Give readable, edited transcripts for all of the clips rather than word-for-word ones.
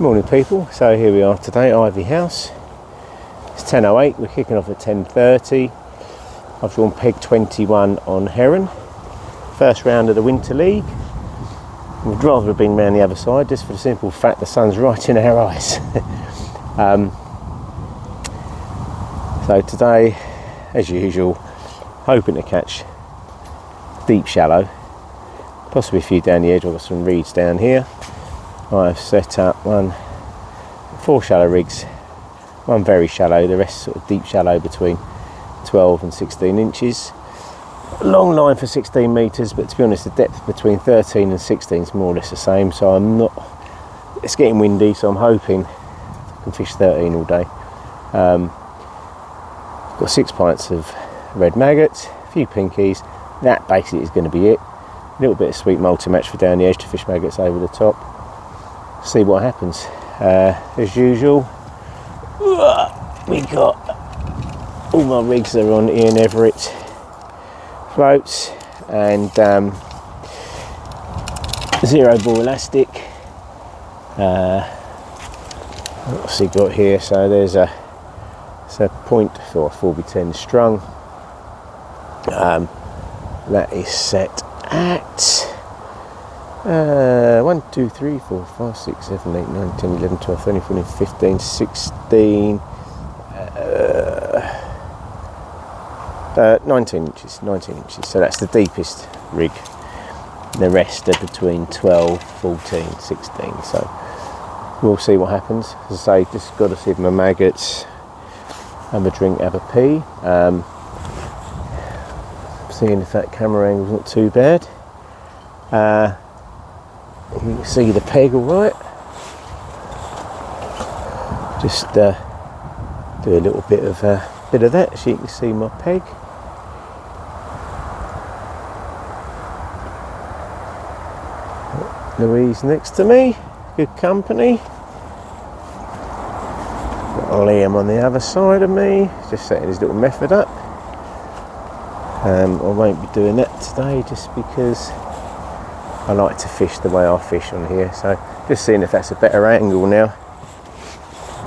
Morning people, so here we are today, Ivy House. It's 10:08, we're kicking off at 10:30. I've drawn peg 21 on Hereon. First round of the Winter League. We'd rather have been round the other side just for the simple fact the sun's right in our eyes. So today, as usual, hoping to catch deep shallow, possibly a few down the edge. I've got some reeds down here. I've set up four shallow rigs, one very shallow, the rest sort of deep shallow between 12 and 16 inches. Long line for 16 metres, but to be honest the depth between 13 and 16 is more or less the same, so it's getting windy, so I'm hoping I can fish 13 all day. I've got 6 pints of red maggots, a few pinkies, that basically is going to be it. A little bit of sweet multi-match for down the edge to fish maggots over the top. See what happens. As usual, we got all my rigs are on Ian Everett floats and zero bore elastic. What's he got here? So there's a point for 4x10 strung. That is set at 1, 2, 3, 4, 5, 6, 7, 8, 9, 10, 11, 12, 13, 14, 15, 16, 19 inches, so that's the deepest rig. The rest are between 12, 14, 16, so we'll see what happens. As I say, just got to see if my maggots, have a drink, have a pee. Seeing if that camera angle's not too bad. You can see the peg all right. Just do a little bit of that so you can see my peg. Louise next to me, good company. Got Liam on the other side of me, just setting his little method up. I won't be doing that today just because I like to fish the way I fish on here, so just seeing if that's a better angle now.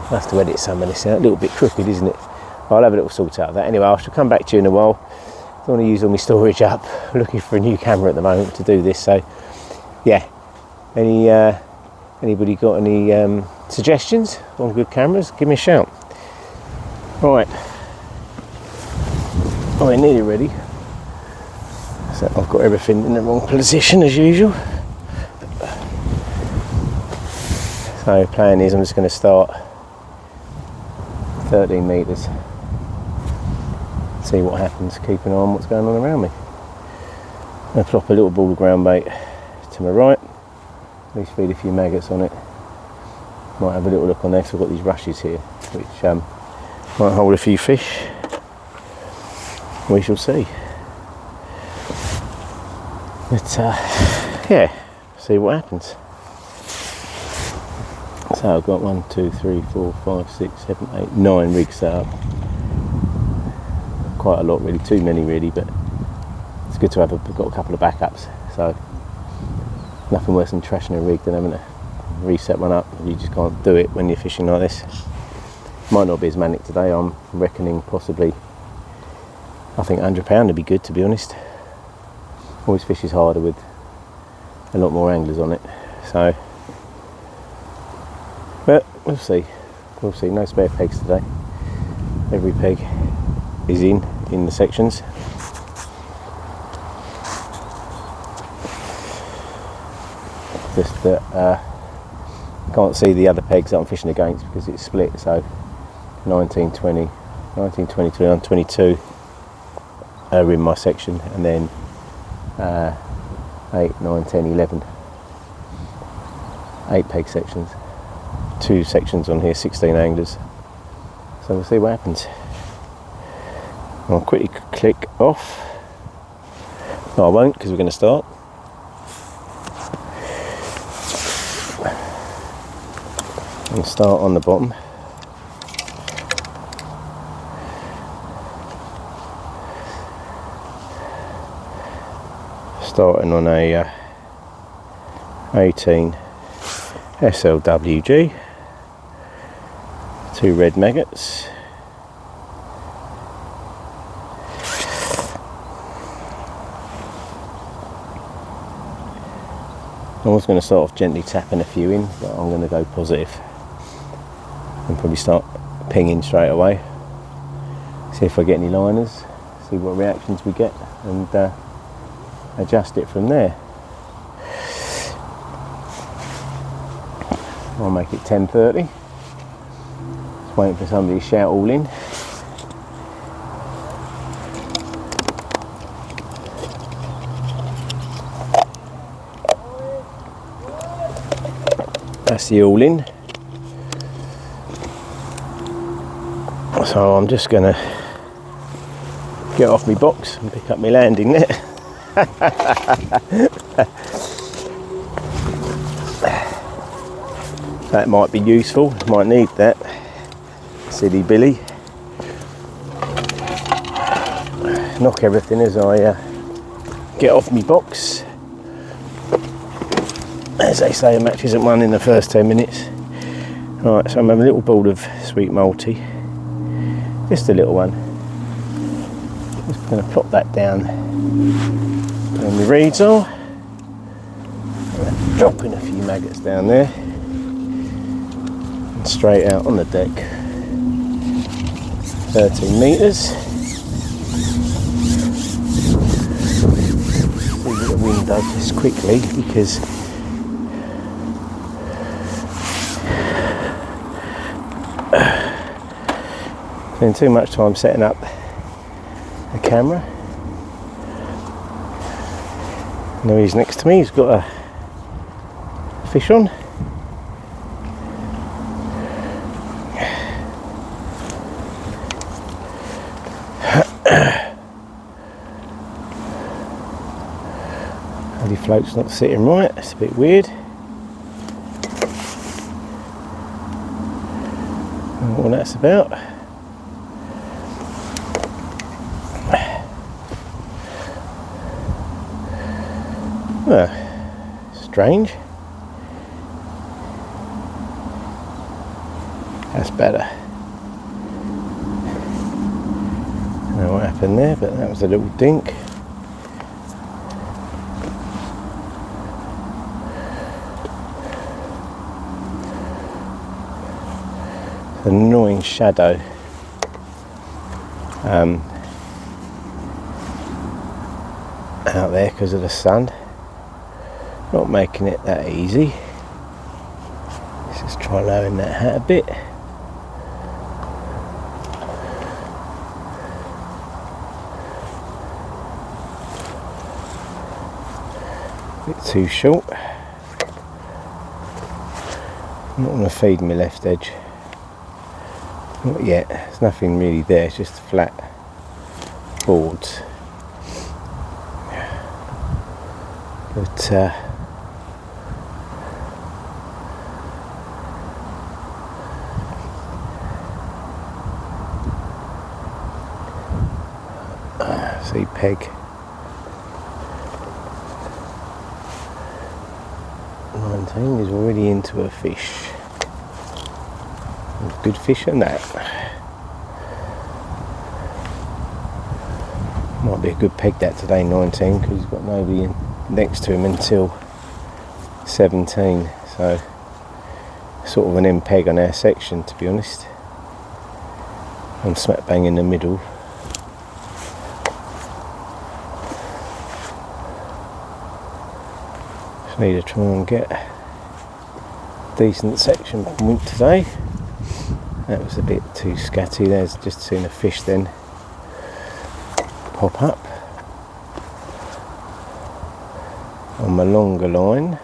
I'll have to edit some of this out, a little bit crooked isn't it? I'll have a little sort out of that. Anyway, I shall come back to you in a while. Don't want to use all my storage up. I'm looking for a new camera at the moment to do this, so yeah. Anybody got any suggestions on good cameras? Give me a shout. Right, we're nearly ready. So I've got everything in the wrong position as usual. So plan is I'm just going to start 13 metres. See what happens, keep an eye on what's going on around me. I'm going to plop a little ball of ground bait to my right. At least feed a few maggots on it. Might have a little look on there, so I've got these rushes here, which might hold a few fish. We shall see. But yeah, see what happens. So I've got 1, 2, 3, 4, 5, 6, 7, 8, 9 rigs set up. Quite a lot really, too many really, but it's good to have got a couple of backups. So nothing worse than trashing a rig than having to reset one up. You just can't do it when you're fishing like this. Might not be as manic today. I'm reckoning possibly, I think £100 would be good, to be honest. Always fishes harder with a lot more anglers on it, so but we'll see. No spare pegs today. Every peg is in the sections. Just that can't see the other pegs that I'm fishing against because it's split, so 19, 20, 21, 22 are in my section, and then 8, 9, 10, 11, 8 peg sections, 2 sections on here, 16 anglers, so we'll see what happens. I'll quickly click off. No, I won't, because we're going to start. And start on the bottom. Starting on a 18 SLWG, 2 red maggots. I was going to start off gently tapping a few in, but I'm going to go positive and probably start pinging straight away. See if I get any liners, see what reactions we get, and adjust it from there. I'll make it 10:30. Just waiting for somebody to shout all in. That's the all in. So I'm just going to get off my box and pick up my landing net. That might be useful, might need that. Silly Billy. Knock everything as I get off my box. As they say, a match isn't won in the first 10 minutes. Right, so I'm having a little bowl of sweet multi. Just a little one. Just going to plop that down where my reeds are. Dropping a few maggots down there. And straight out on the deck. 13 metres. See what the wind does this quickly, because spend too much time setting up the camera. Now he's next to me, he's got a fish on. The float's not sitting right, it's a bit weird. I don't know what that's about. Strange. That's better. I don't know what happened there, but that was a little dink. An annoying shadow. Out there because of the sun. Not making it that easy. Let's just try lowering that hat a bit. A bit too short. I'm not going to feed my left edge. Not yet. There's nothing really there. It's just flat boards. But see peg 19 is already into a fish. Good fish and that. Might be a good peg that today, 19, because he's got nobody in next to him until 17, so sort of an end peg on our section, to be honest. I'm smack bang in the middle. Just need to try and get a decent section point today. That was a bit too scatty. There's just seen a fish then pop up on my longer line.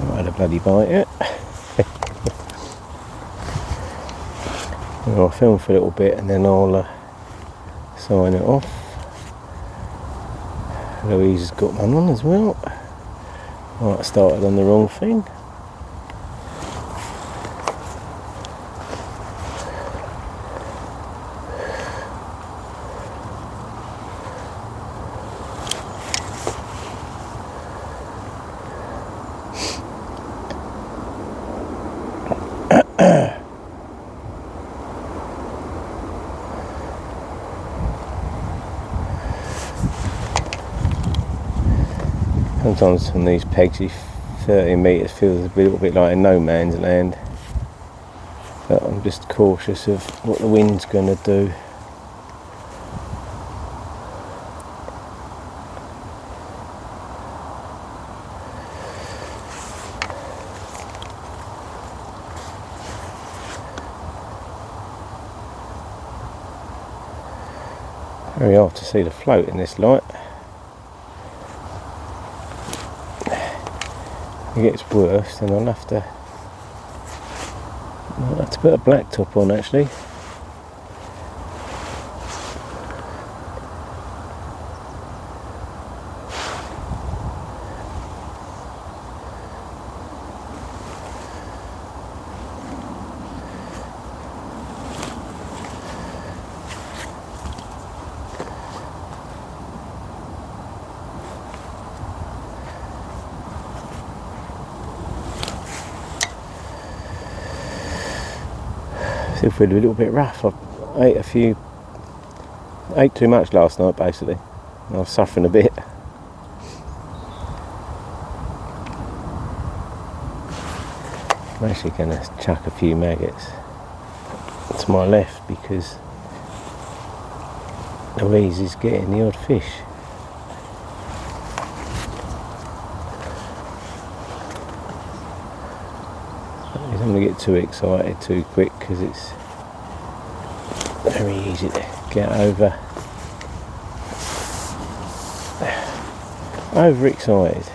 I had a bloody bite it. I'll film for a little bit and then I'll sign it off. Louise has got one on as well. Right, I started on the wrong thing. Sometimes on these pegs, 30 metres feels a little bit like a no man's land, but I'm just cautious of what the wind's going to do. Very hard to see the float in this light. If it gets worse, then I'll have to put a black top on actually. Still feel a little bit rough. I ate too much last night basically. I was suffering a bit. I'm actually going to chuck a few maggots to my left because Louise is getting the odd fish. I don't want to get too excited too quick because it's very easy to get overexcited.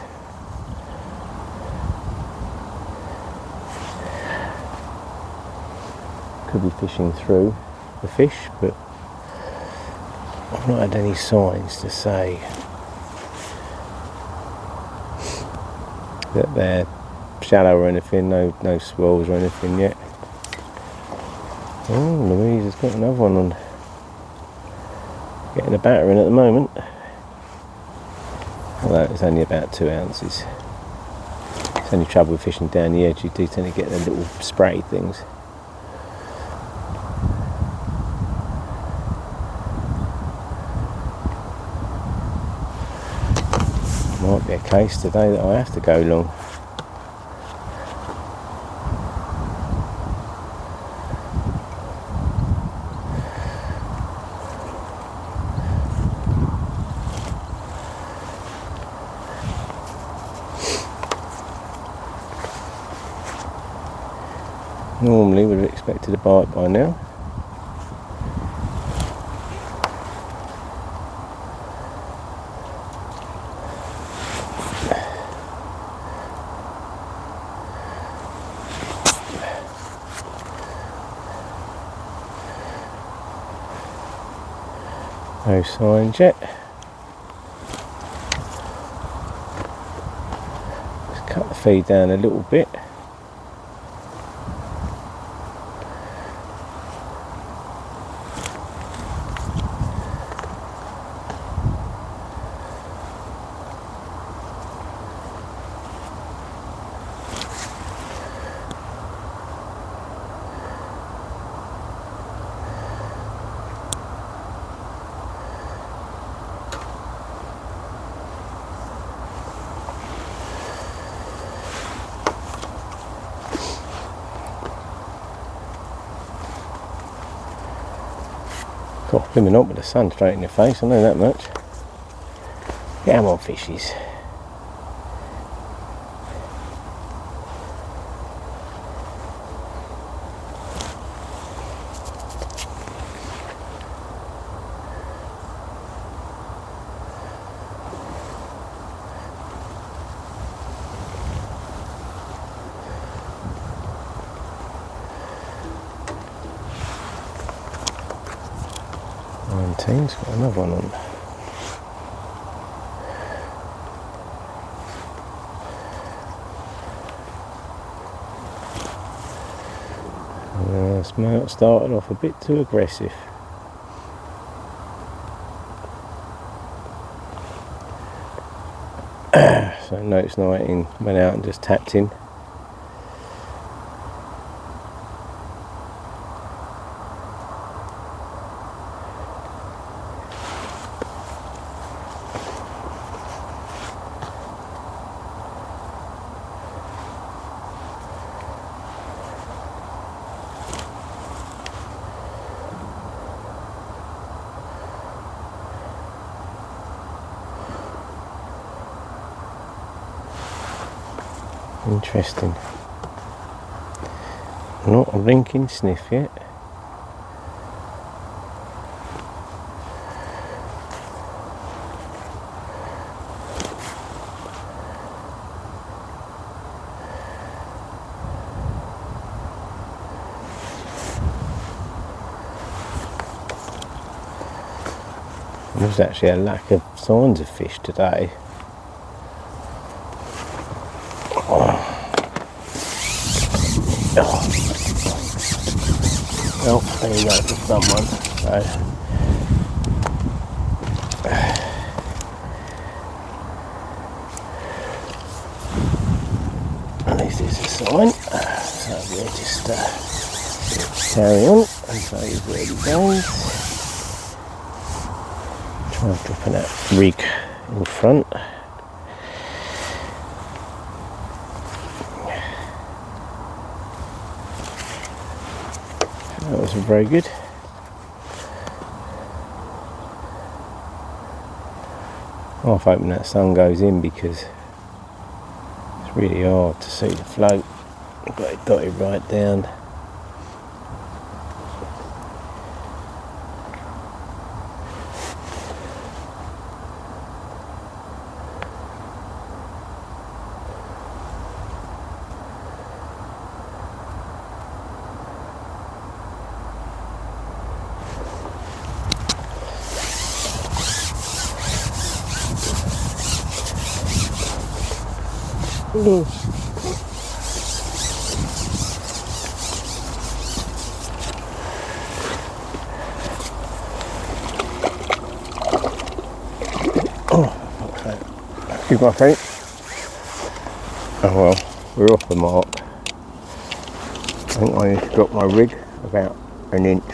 Could be fishing through the fish, but I've not had any signs to say that they're shallow or anything, no swells or anything yet. Oh, Louise has got another one on. Getting a battering at the moment. Although it's only about 2 ounces. It's only trouble with fishing down the edge, you do tend to get the little spray things. Might be a case today that I have to go long. Normally would have expected a bite by now. No signs yet. Just cut the feed down a little bit. God, blooming hot with the sun straight in your face, I know that much. Come on, fishies. Team's got another one on. Smelt started off a bit too aggressive. So notes 19 went out and just tapped in. Interesting. Not a blinking sniff yet. There's actually a lack of signs of fish today. Oh, there you go for someone. So, at least it's a sign. So we'll just carry on and say where he goes. Try dropping that rig in front. That wasn't very good. Half hoping that sun goes in because it's really hard to see the float. I've got it dotted right down. Oh, excuse my feet. Oh well, we're off the mark. I think I need to drop my rig about an inch.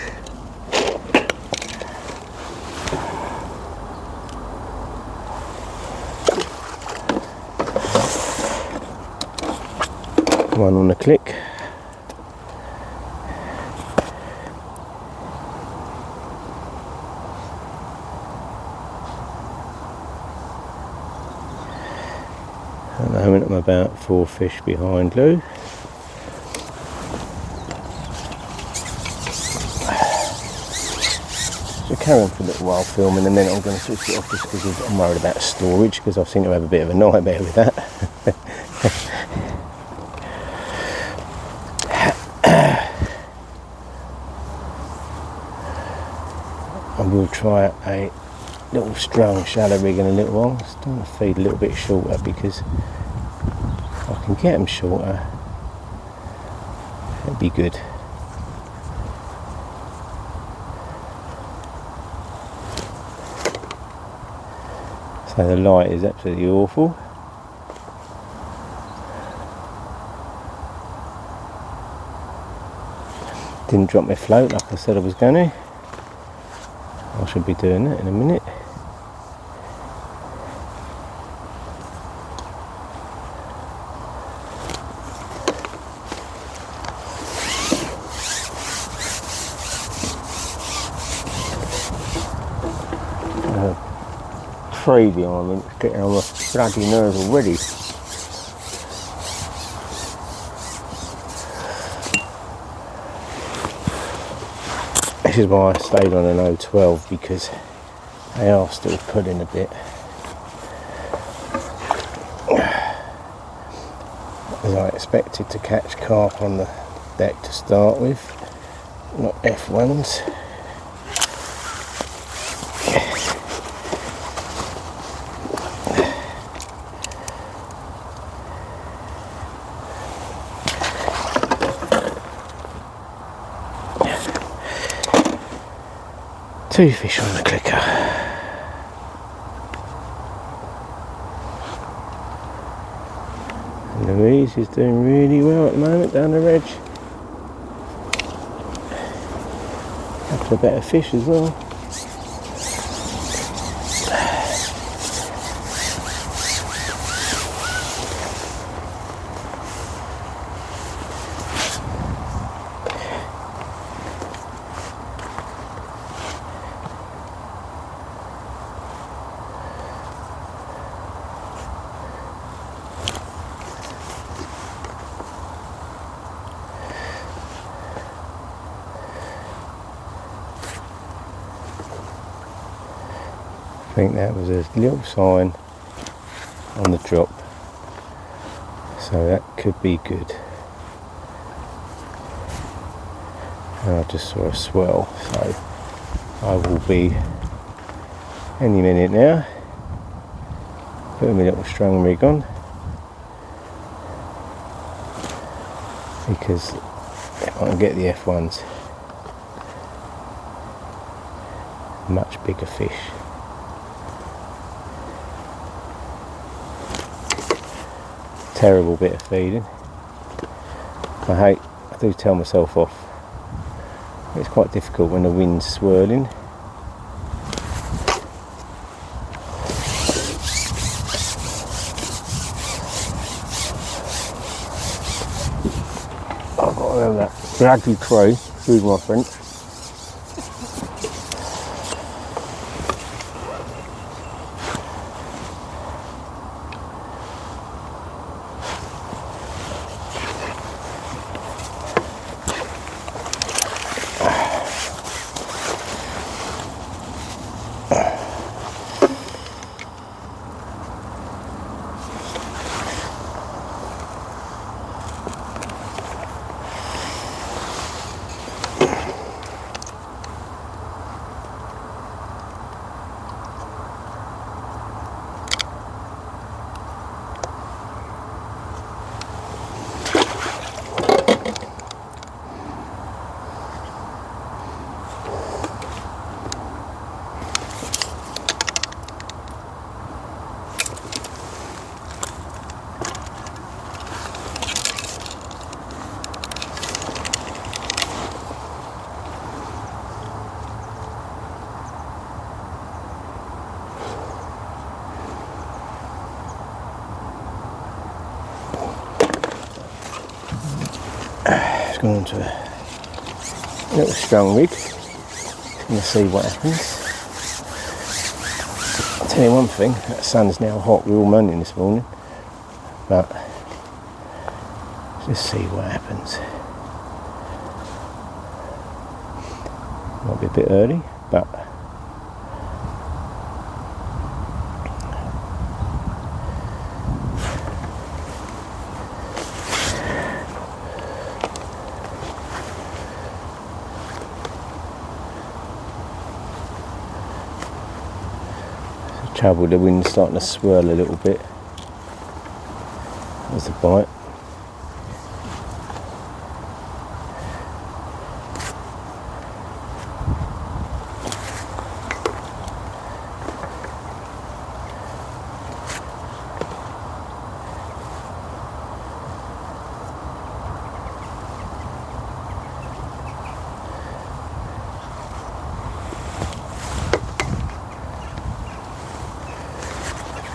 One on the click. At the moment I'm about 4 fish behind Lou. So carry on for a little while filming, and then I'm going to switch it off just because I'm worried about storage, because I seem to have a bit of a nightmare with that. I will try a little strung shallow rig in a little while. Just want to feed a little bit shorter because if I can get them shorter, that'd be good. So the light is absolutely awful. Didn't drop my float like I said I was going to. I should be doing that in a minute. Tree behind me, it's getting on my bloody nerves already. This is why I stayed on an 012, because they are still pulling a bit. As I expected to catch carp on the deck to start with, not F1s. Two fish on the clicker. And Louise is doing really well at the moment down the ridge. A couple of better fish as well. think that was a little sign on the drop, so that could be good. And I just saw a swell, so I will be any minute now putting my little strung rig on, because if I can get the F1s, much bigger fish. Terrible bit of feeding. I do tell myself off. It's quite difficult when the wind's swirling. I've got to have that raggy tray, excuse my French. It's gone into a little strung rig. Gonna see what happens. I'll tell you one thing, that sun's now hot. We're all moaning this morning, but just see what happens. Might be a bit early, but trouble, the wind's starting to swirl a little bit. There's a bite.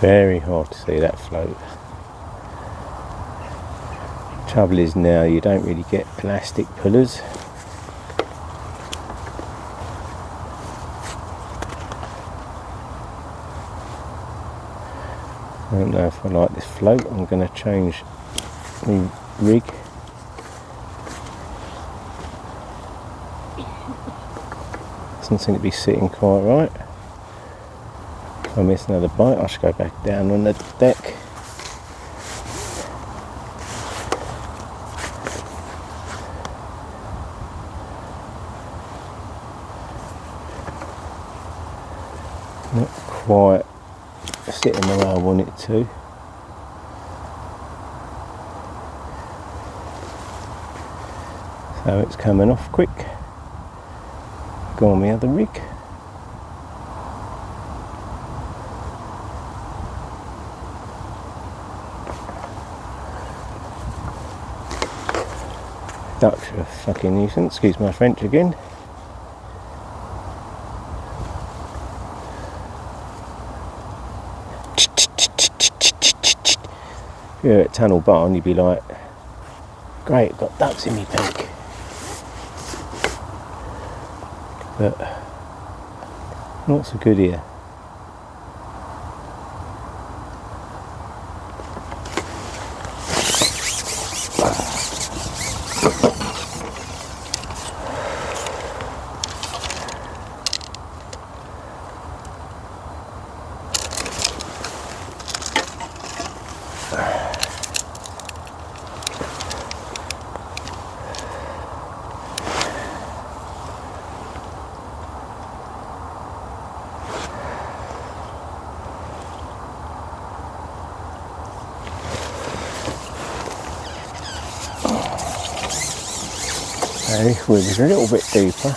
Very hard to see that float. Trouble is now you don't really get elastic pullers. I don't know if I like this float. I'm going to change the rig. Doesn't seem to be sitting quite right. If I miss another bite, I should go back down on the deck. Not quite sitting the way I want it to. So it's coming off quick. Go on the other rig. Ducks are a fucking nuisance, excuse my French again. If you're at Tunnel Barn, you'd be like, great, got ducks in me beak. But not so good here. Okay, this was a little bit deeper,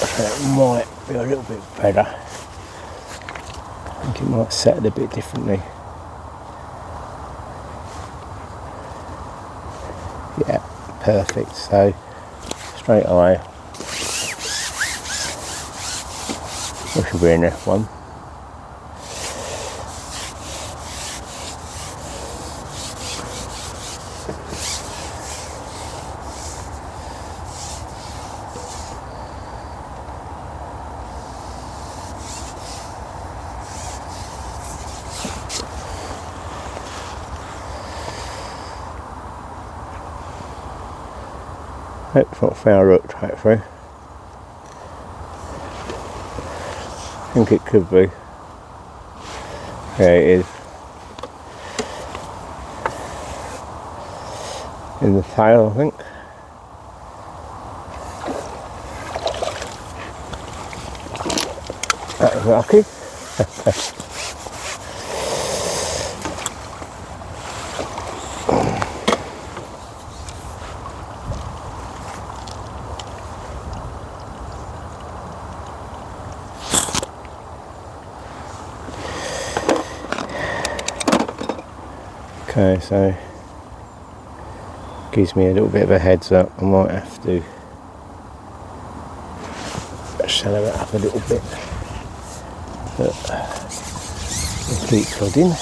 so it might be a little bit better. I think it might settle a bit differently. Yeah, perfect. So straight away we should be in F1. It's not fair route right through. I think it could be. Yeah, it is. In the tail, I think. That was lucky. Okay, so gives me a little bit of a heads up. I might have to shallow it up a little bit, but we'll keep plodding.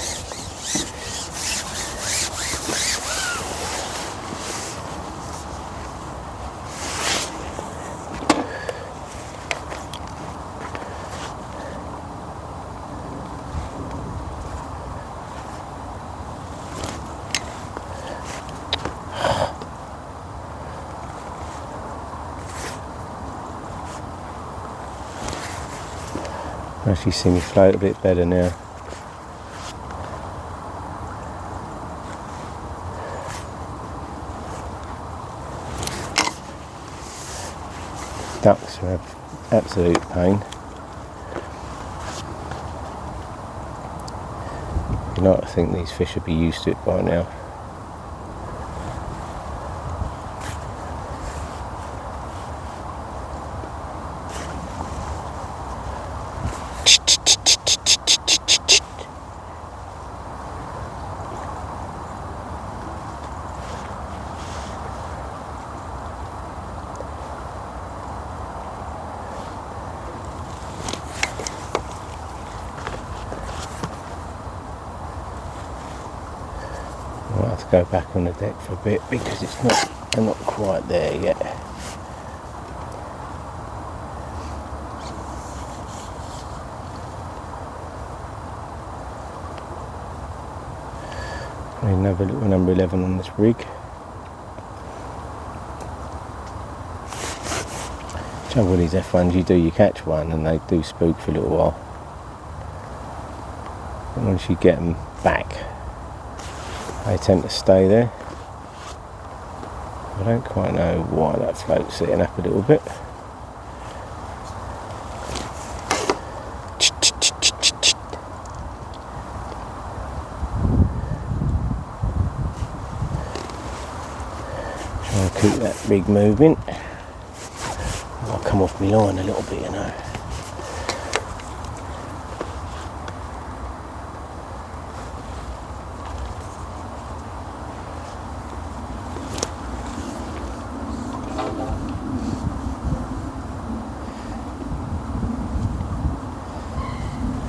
Actually see me float a bit better now. Ducks are an absolute pain. You like to think these fish would be used to it by now. I'll have to go back on the deck for a bit because they're not quite there yet. Another little number 11 on this rig. Trouble with these F1s, you catch one and they do spook for a little while. But once you get them back, they tend to stay there. I don't quite know why that float's sitting up a little bit. Try and keep that rig moving. I'll come off my line a little bit, you know.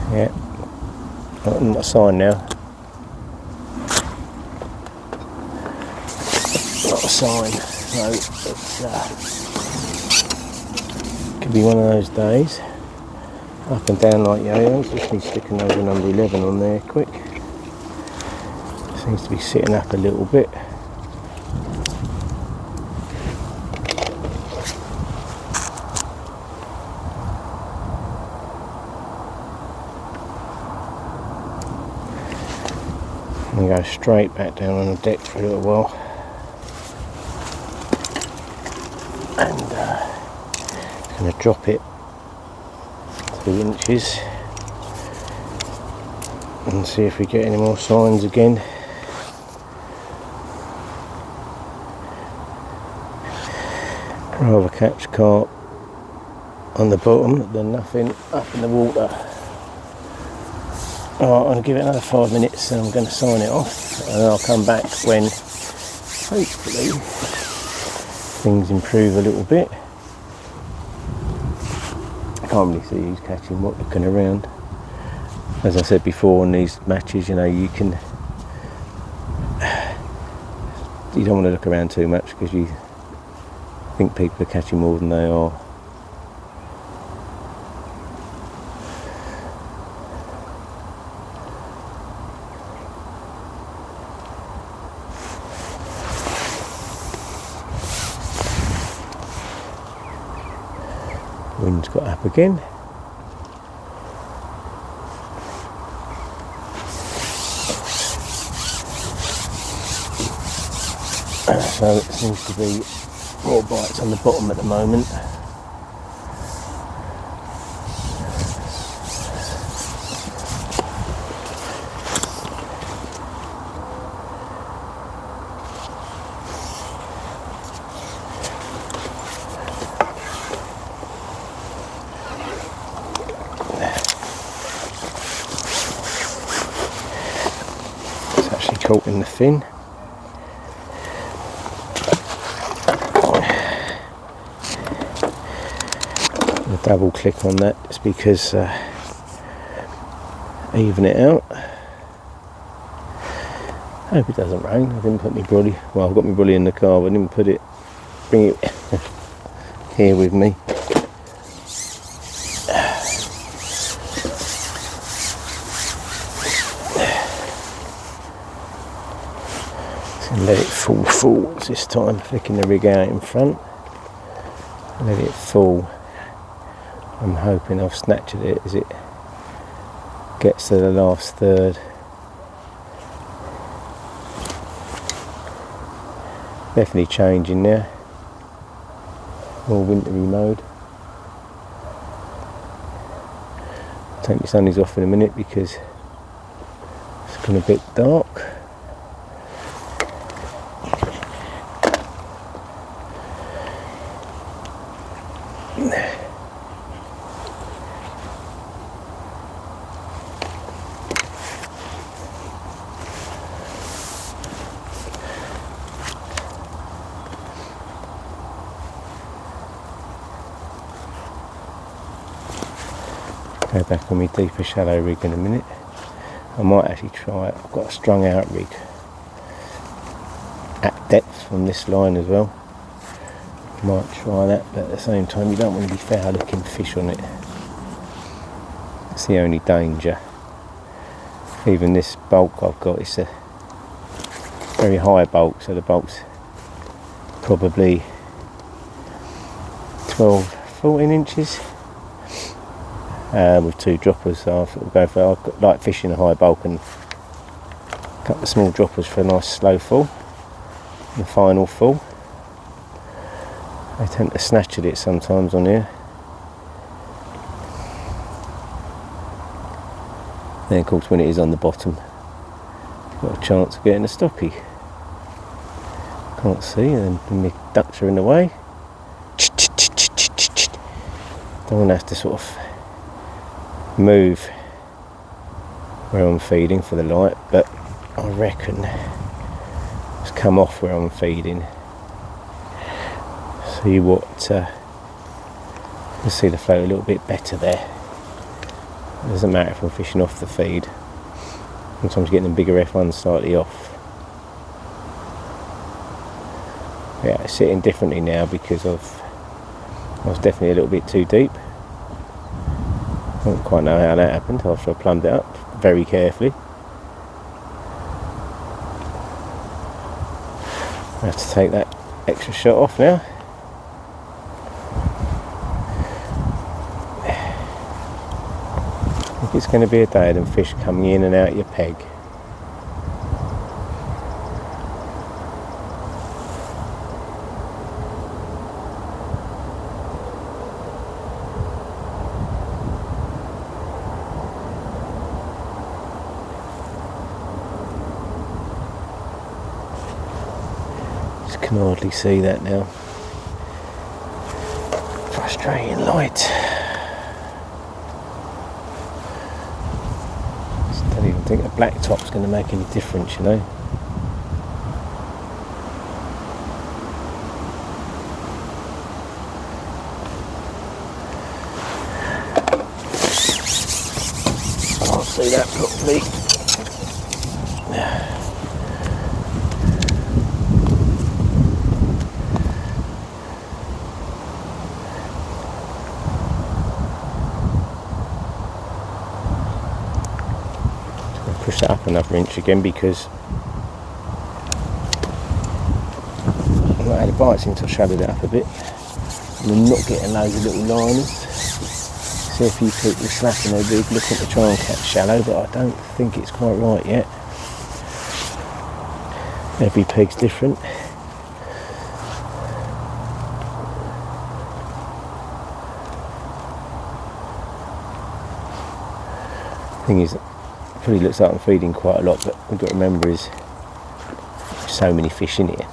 Yeah, got a sign now. Not a sign, so it's could be one of those days. Up and down like yo-yos. Just need to stick another number 11 on there quick. Seems to be sitting up a little bit. And go straight back down on the deck for a little while, and just going to drop it 2 inches and see if we get any more signs again. rather catch carp on the bottom than nothing up in the water. Alright, I'm going to give it another 5 minutes and I'm going to sign it off, and I'll come back when hopefully things improve a little bit. I can't really see who's catching what looking around. As I said before, in these matches, you know, you don't want to look around too much because you think people are catching more than they are. Wind's got up again. So it seems to be more bites on the bottom at the moment. It's actually caught in the fin. Double click on that just because even it out. I hope it doesn't rain. I didn't put my brolly, well, I've got my brolly in the car, but I didn't bring it here with me. So let it fall forwards this time, flicking the rig out in front. Let it fall. I'm hoping I've snatched it as it gets to the last third. Definitely changing now. More wintry mode. Take my sunnies off in a minute because it's gone a bit dark. Go back on my deeper shallow rig in a minute. I might actually try it. I've got a strung out rig at depth on this line as well. Might try that, but at the same time you don't want to be foul looking fish on it. That's the only danger. Even this bulk I've got, it's a very high bulk, so the bulk's probably 12-14 inches. With 2 droppers, so I like fishing a high bulk and a couple of small droppers for a nice slow fall and the final fall. I tend to snatch at it sometimes on here. Then of course when it is on the bottom, got a chance of getting a stocky. Can't see, and then my ducks are in the way. Don't want to have to sort of move where I'm feeding for the light, but I reckon it's come off where I'm feeding. See what you'll see the float a little bit better there. It doesn't matter if I'm fishing off the feed. Sometimes getting the bigger F1s slightly off. Yeah, it's sitting differently now because I was definitely a little bit too deep. I don't quite know how that happened after I plumbed it up very carefully. I have to take that extra shot off now. I think it's going to be a day of them fish coming in and out your peg. Can hardly see that now. Australian light. I don't even think a black top's going to make any difference, you know. I'll see that properly. Push that up another inch again because I've not had a bite since I shadowed it up a bit. I'm not getting loads of little liners. See if you people are slapping their big looking to try and catch shallow, but I don't think it's quite right yet. Every peg's different. Thing is, probably looks like I'm feeding quite a lot, but we've got to remember is there's so many fish in here.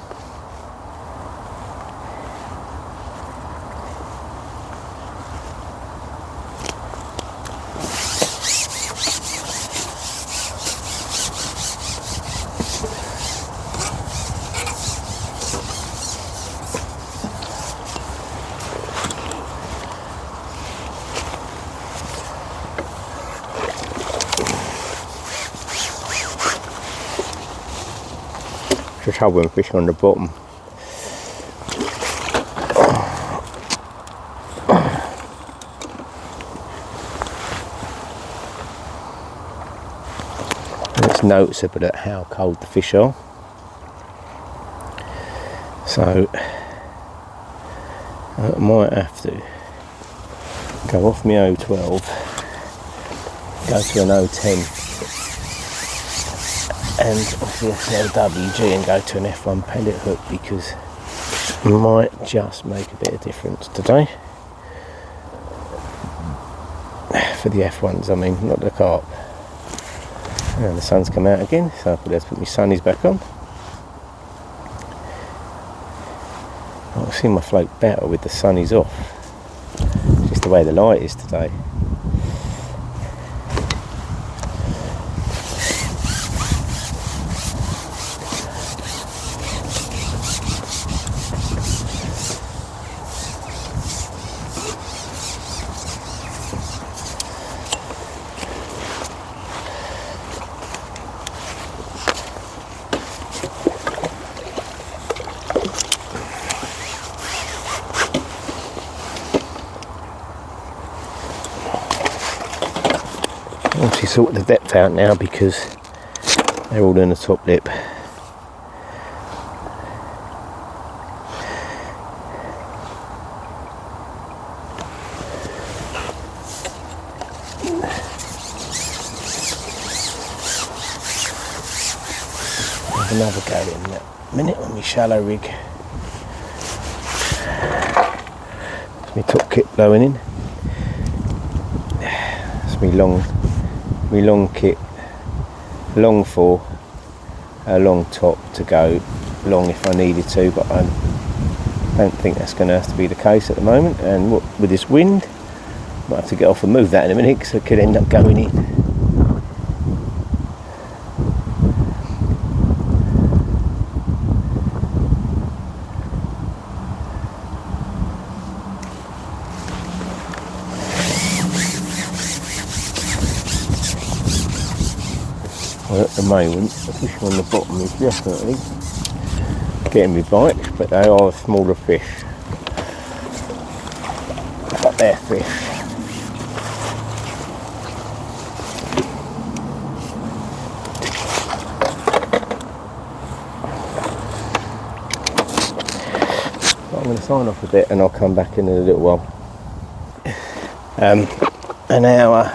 Just how when fishing on the bottom. And it's noticeable at how cold the fish are. So I might have to go off my 012, go to an 010. And off the SLWG and go to an F1 pellet hook, because it might just make a bit of difference today. For the F1s, I mean, not the carp. And the sun's come out again, so I'll have to put my sunnies back on. I'll see my float better with the sunnies off. Just the way the light is today. Obviously sort the depth out now because they're all in the top lip. Have another go in a minute on my shallow rig. That's my top kit blowing in. That's my long kit, long for a long top to go long if I needed to, but I don't think that's going to have to be the case at the moment. And with this wind, I might have to get off and move that in a minute because I could end up going in. At the moment, the fish on the bottom is definitely getting me bites, but they are smaller fish. But they're fish. So I'm going to sign off a bit and I'll come back in a little while. An hour.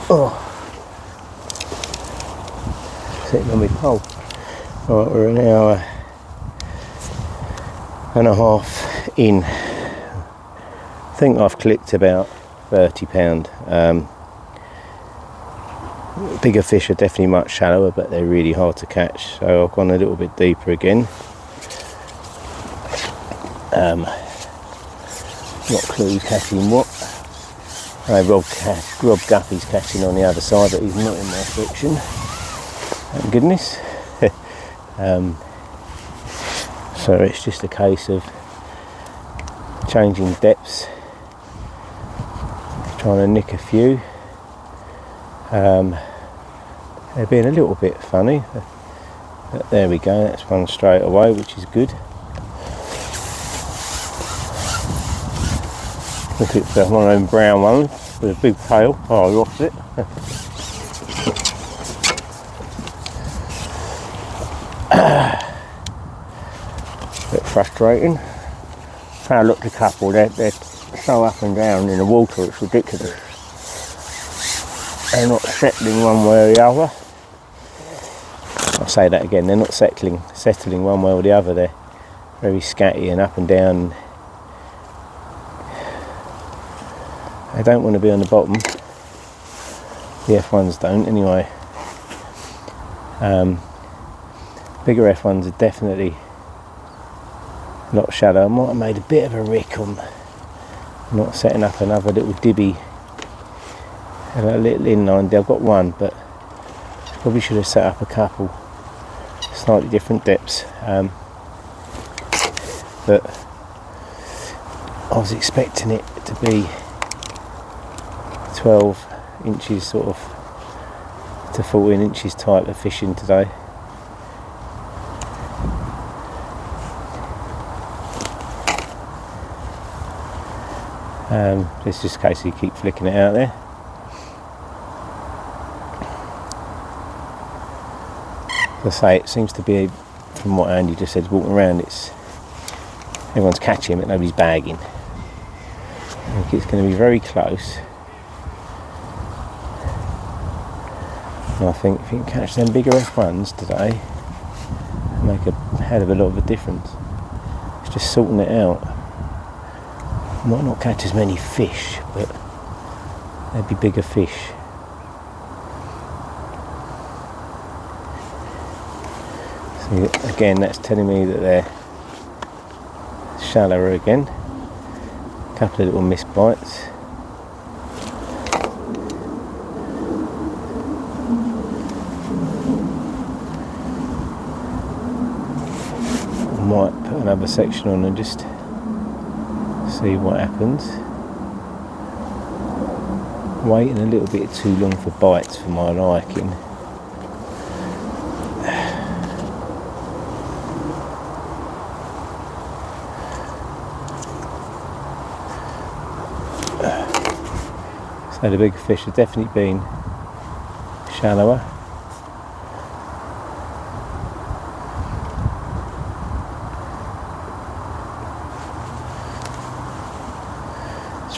Oh. Sitting on my pole. Right, we're an hour and a half in. I think I've clicked about £30. Bigger fish are definitely much shallower, but they're really hard to catch, so I've gone a little bit deeper again. Not a clue who's catching what. Rob Guppy's catching on the other side, but he's not in my section. Thank goodness. So it's just a case of changing depths, trying to nick a few. They're being a little bit funny, but there we go, that's one straight away, which is good. Look at one of them brown ones with a big tail. Oh, I lost it. Bit frustrating. Now look, the couple, they're so up and down in the water, it's ridiculous. They're not settling one way or the other. I'll say that again, they're not settling one way or the other. They're very scatty and up and down. They don't want to be on the bottom. The F1s don't anyway. Bigger F1s are definitely not shallow. I might have made a bit of a rick on not setting up another little dibby, a little inline. I've got one, but probably should have set up a couple slightly different depths. But I was expecting it to be 12 inches sort of to 14 inches type of fishing today. It's just a case you keep flicking it out there. As I say, it seems to be, from what Andy just said, walking around, everyone's catching but nobody's bagging. I think it's going to be very close. And I think if you can catch them bigger F1s today, it'll make a hell of a lot of a difference. It's just sorting it out. Might not catch as many fish, but there'd be bigger fish. So again, that's telling me that they're shallower again. A couple of little missed bites. I might put another section on and just see what happens. Waiting a little bit too long for bites for my liking. So the big fish have definitely been shallower.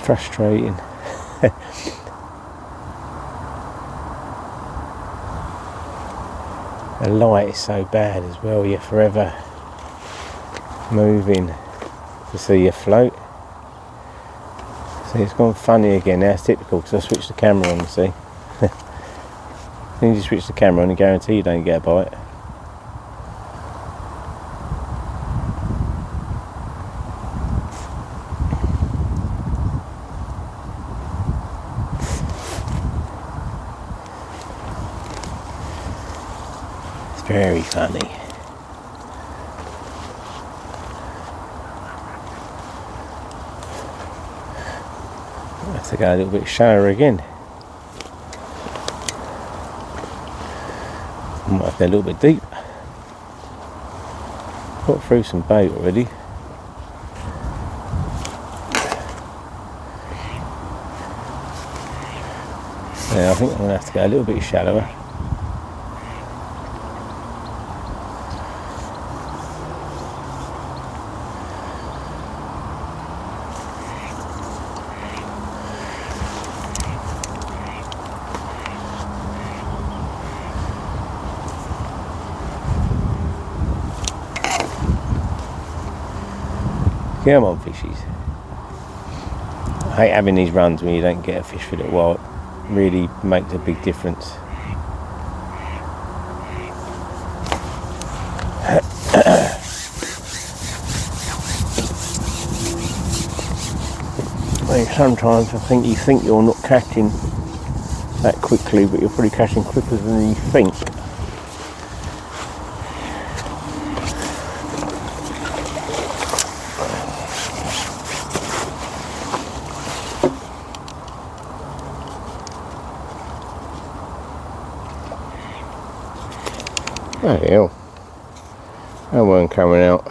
Frustrating. The light is so bad as well, you're forever moving to see you float. See, it's gone funny again now, it's typical because I switched the camera on, see. Then you just switch the camera on and guarantee you don't get a bite. Very funny. I have to go a little bit shallower again. Might have to go a little bit deep. Got through some bait already. Yeah, I think I'm going to have to go a little bit shallower. Come on, fishies. I hate having these runs when you don't get a fish for a little while. It really makes a big difference. I mean, sometimes I think you think you're not catching that quickly, but you're probably catching quicker than you think. Oh hell, that one coming out.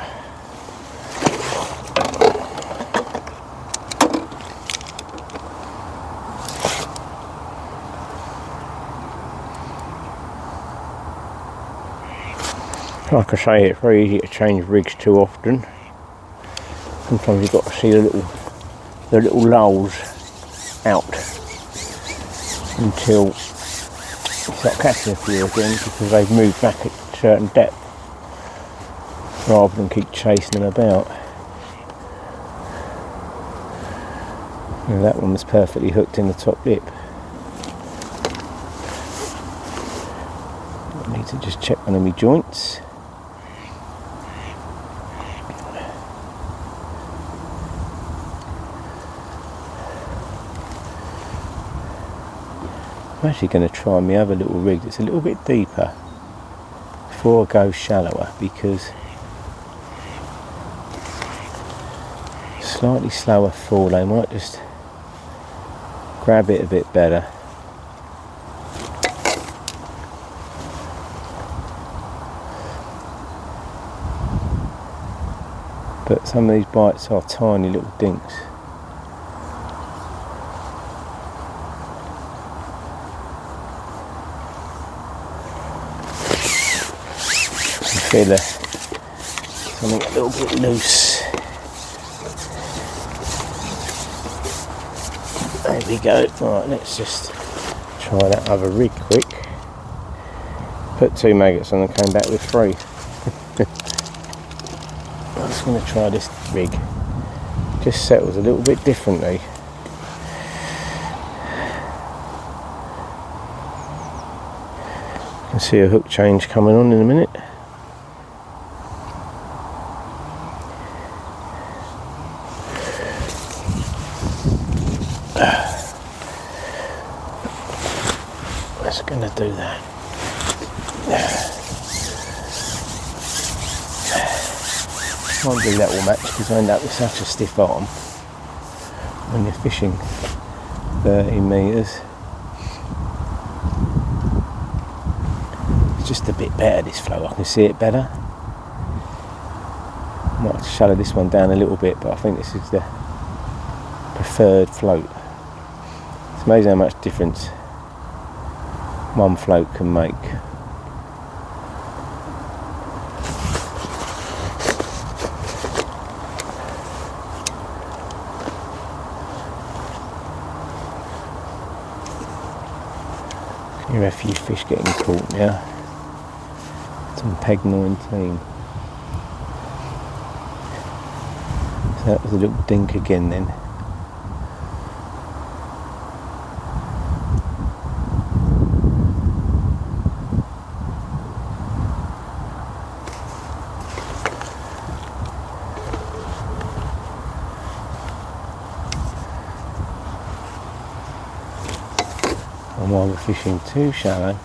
Like I say, it's very easy to change rigs too often. Sometimes you've got to see the little lulls out until you start catching a few again, because they've moved back at a certain depth rather than keep chasing them about. And that one was perfectly hooked in the top lip. I need to just check one of my joints. I'm actually going to try my other little rig that's a little bit deeper before I go shallower, because slightly slower fall, they might just grab it a bit better. But some of these bites are tiny little dinks. Feel something a little bit loose. There we go. Right, let's just try that other rig quick. Put 2 maggots on and came back with 3. I'm just going to try this rig. Just settles a little bit differently. You can see a hook change coming on in a minute. That's going to do that. Can't do that all much because I end up with such a stiff arm when you're fishing 30 metres. It's just a bit better, this flow. I can see it better. Might have to shallow this one down a little bit, but I think this is the preferred float. It's amazing how much difference one float can make. Your refuge fish getting caught now. It's on peg 19. So that was a little dink again then. I'm either fishing too shallow,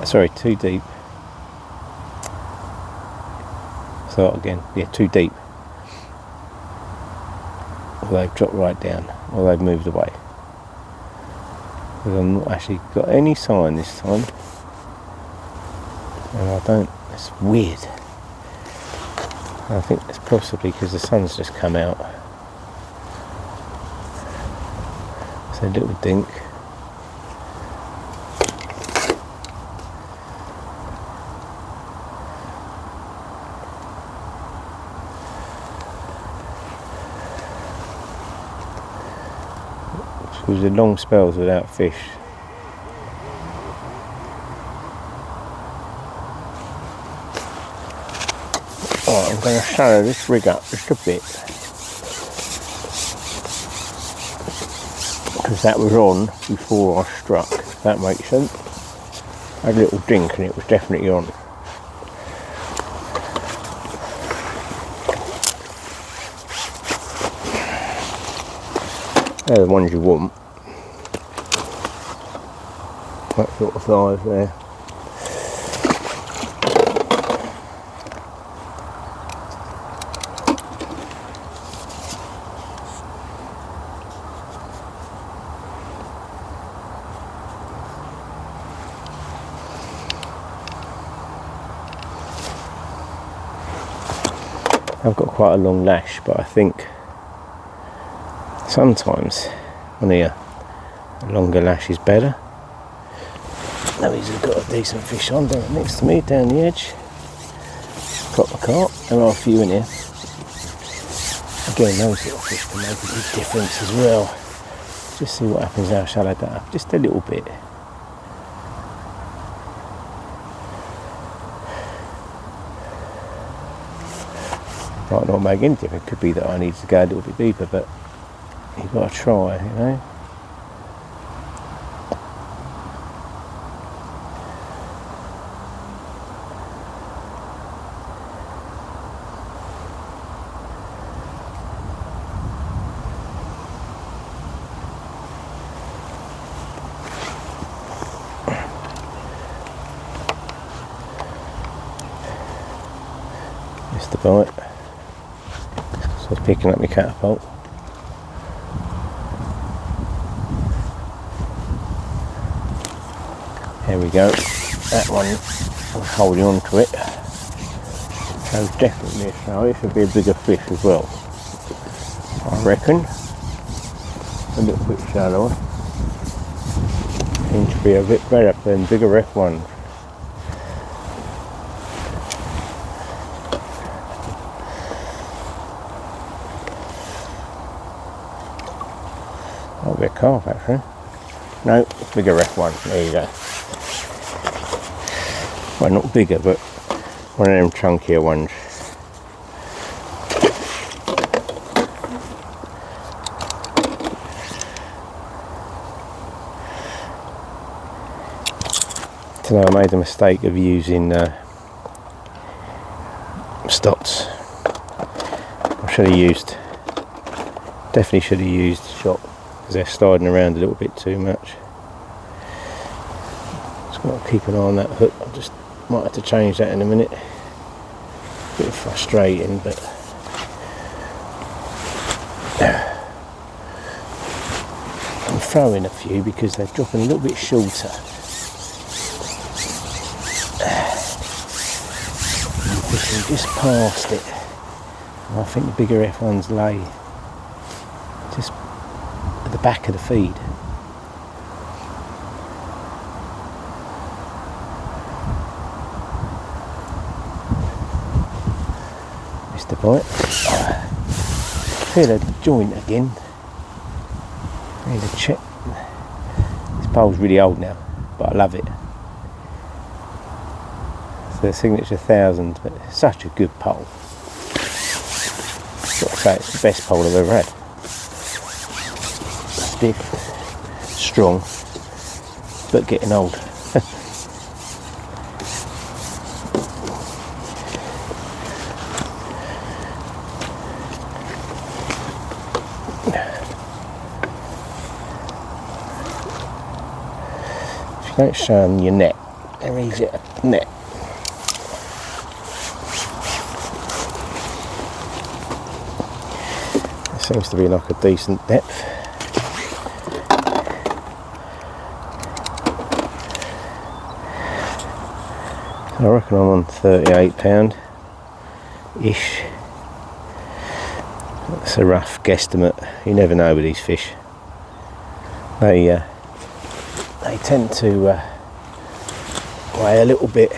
sorry, too deep. Start again, yeah, too deep. Or they've dropped right down, or they've moved away. Because I've not actually got any sign this time. And I don't, it's weird. I think it's possibly because the sun's just come out. It's a little dink. Because the long spells without fish. Alright, I'm going to shallow this rig up just a bit, because that was on before I struck, if that makes sense. I had a little dink and it was definitely on. They're the ones you want. That sort of size there. I've got quite a long lash, but I think sometimes on here a longer lash is better. Now he's got a decent fish on down next to me, down the edge. Got my carp. There are a few in here. Again, those little fish can make a big difference as well. Just see what happens now. Shallow that up just a little bit. Might not make any difference. It could be that I need to go a little bit deeper, but you've got to try, you know. Missed the bite. So I was picking up my catapult. Here we go. That one was holding on to it. So definitely so it should be a bigger fish as well. I reckon. A little bit shallower. Seems to be a bit better than bigger F1s. Might be a carp actually. No, bigger F1. There you go. Well, not bigger, but one of them chunkier ones. Today I made the mistake of using stots. I should have used, definitely should have used shot, because they're sliding around a little bit too much. Just got to keep an eye on that hook. I just might have to change that in a minute. Bit frustrating, but I'm throwing a few because they're dropping a little bit shorter. I'm pushing just past it. And I think the bigger F1s lay just at the back of the feed. Missed the bite. Feel a joint again. I need to check. This pole's really old now, but I love it. It's the Signature 1000, but it's such a good pole. I've got to say, it's the best pole I've ever had. Stiff, strong, but getting old. If you don't show them your net, they're easy at net. It seems to be like a decent depth. I reckon I'm on 38 pound ish. That's a rough guesstimate. You never know with these fish. They tend to weigh a little bit.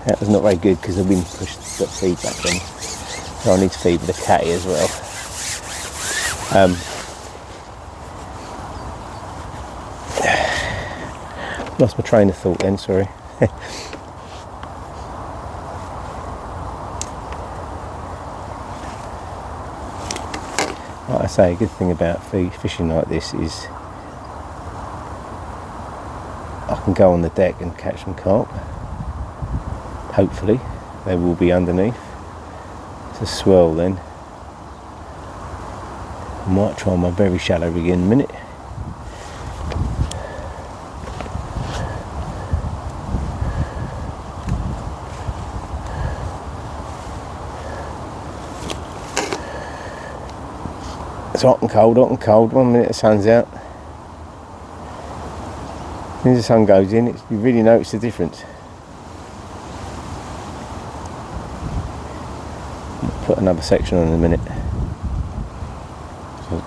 That was not very good because the wind pushed the feed back in. So I need to feed with the catty as well. Lost my train of thought then, sorry. Like I say, a good thing about fishing like this is I can go on the deck and catch some carp. Hopefully they will be underneath. It's a swell then. I might try my very shallow rig in a minute. It's hot and cold, hot and cold. 1 minute the sun's out. As soon as the sun goes in, you really notice the difference. I'll put another section on in a minute. So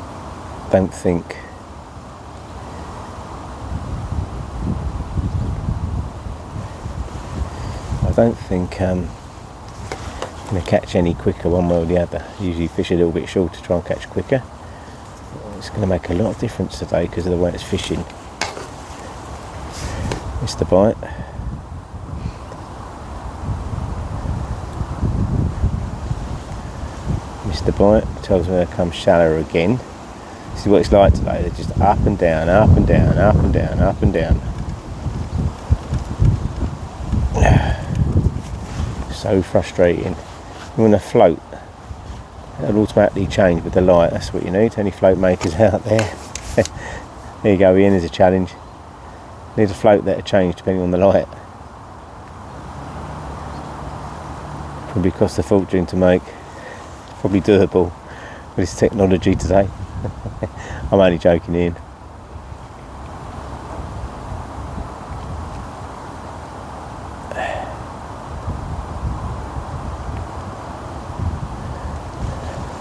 don't think I'm going to catch any quicker one way or the other. Usually fish a little bit short to try and catch quicker. It's going to make a lot of difference today because of the way it's fishing. Missed the bite. Missed the bite. Tells me to come shallower again. This is what it's like today. They're just up and down, up and down, up and down, up and down. So frustrating. You want to float. It'll automatically change with the light. That's what you need. Any float makers out there. There you go, Ian, is a challenge. Need a float that'll change depending on the light. Probably cost a fortune to make. Probably doable with this technology today. I'm only joking, Ian.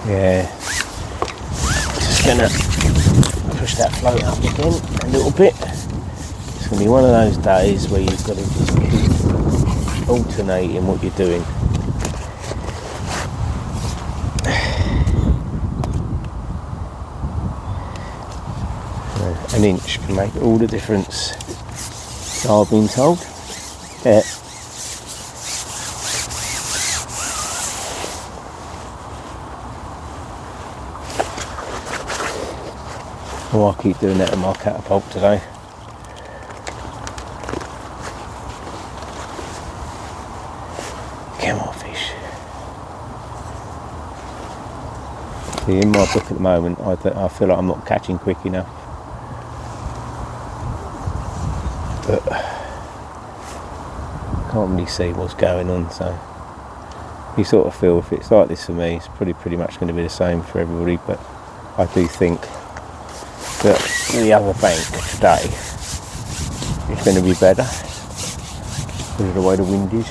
Yeah, just gonna push that float up again a little bit. It's gonna be one of those days where you've got to just keep alternating what you're doing. An inch can make all the difference, I've been told. Yeah. Oh, I'll keep doing that in my catapult today. Come on, fish. See, in my book at the moment, I feel like I'm not catching quick enough. But I can't really see what's going on, so you sort of feel if it's like this for me, it's pretty much going to be the same for everybody. But I do think that the other bank today is going to be better because of the way the wind is.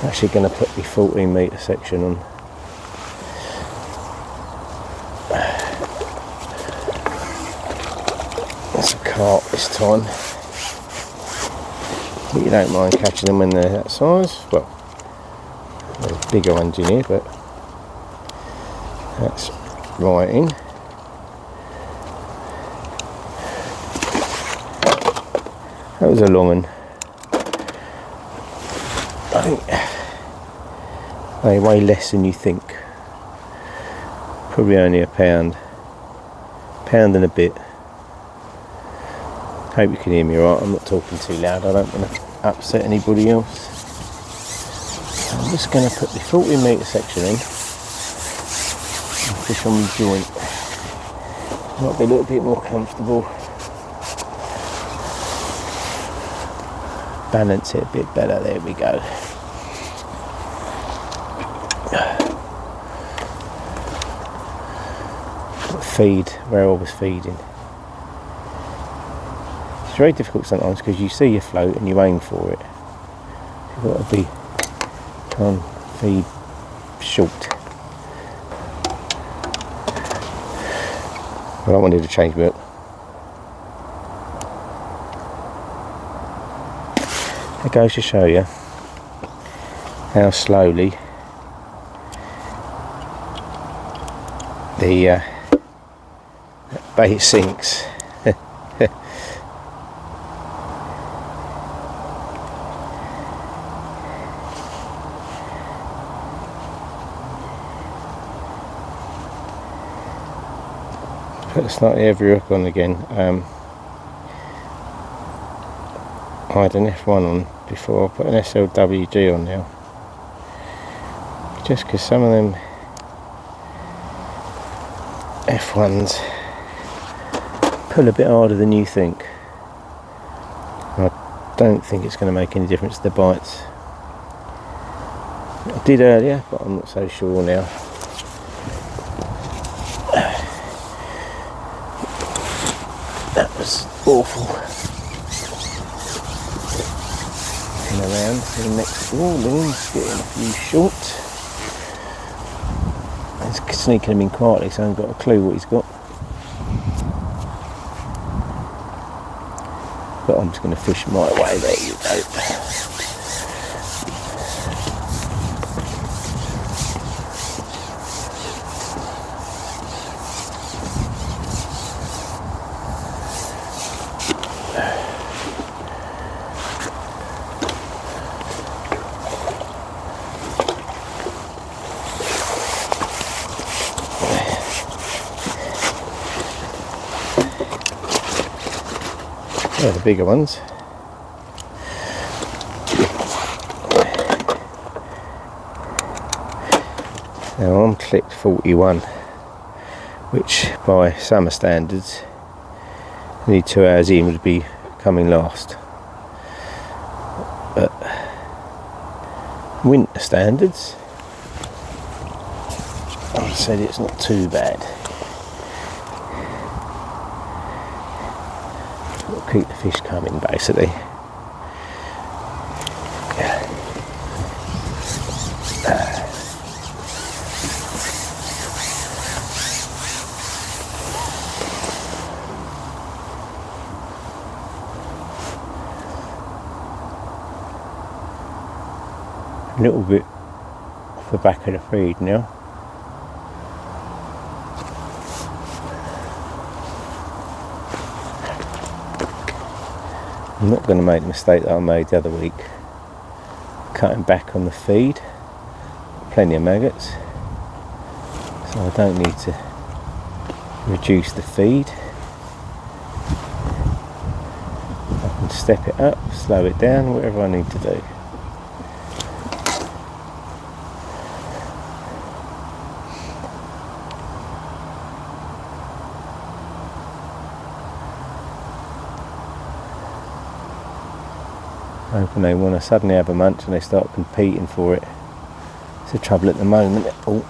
I'm actually going to put the 14 metre section on. That's a carp this time. But you don't mind catching them when they're that size. Well, there's bigger ones in here, but that's right in. That was a long one. I think they weigh less than you think. Probably only a pound and a bit. Hope you can hear me right. I'm not talking too loud. I don't want to upset anybody else. I'm just going to put the 40 metre section in and fish on the joint. Might be a little bit more comfortable. Balance it a bit better. There we go. Feed where I was feeding. It's very difficult sometimes because you see your float and you aim for it. You've got to try and feed short. But I wanted to change my hook. It goes to show you how slowly the bait sinks. Put a slightly heavier hook on again. I had an F1 on before. I put an SLWG on now. Just because some of them F1s pull a bit harder than you think. I don't think it's going to make any difference to the bites. I did earlier, but I'm not so sure now. That was awful. Looking around to the next door, Lynn's getting a few short. He's sneaking him in quietly, so I haven't got a clue what he's got. But I'm just going to fish my way, there you go. They're the bigger ones. Now I'm clipped 41, which by summer standards, nearly 2 hours in would be coming last. But winter standards, I said it's not too bad. Keep the fish coming, basically. A little bit off the back of the feed now. I'm not going to make the mistake that I made the other week, cutting back on the feed. Plenty of maggots, so I don't need to reduce the feed. I can step it up, slow it down, whatever I need to do. Hoping they want to suddenly have a munch and they start competing for it. It's the trouble at the moment. Oh,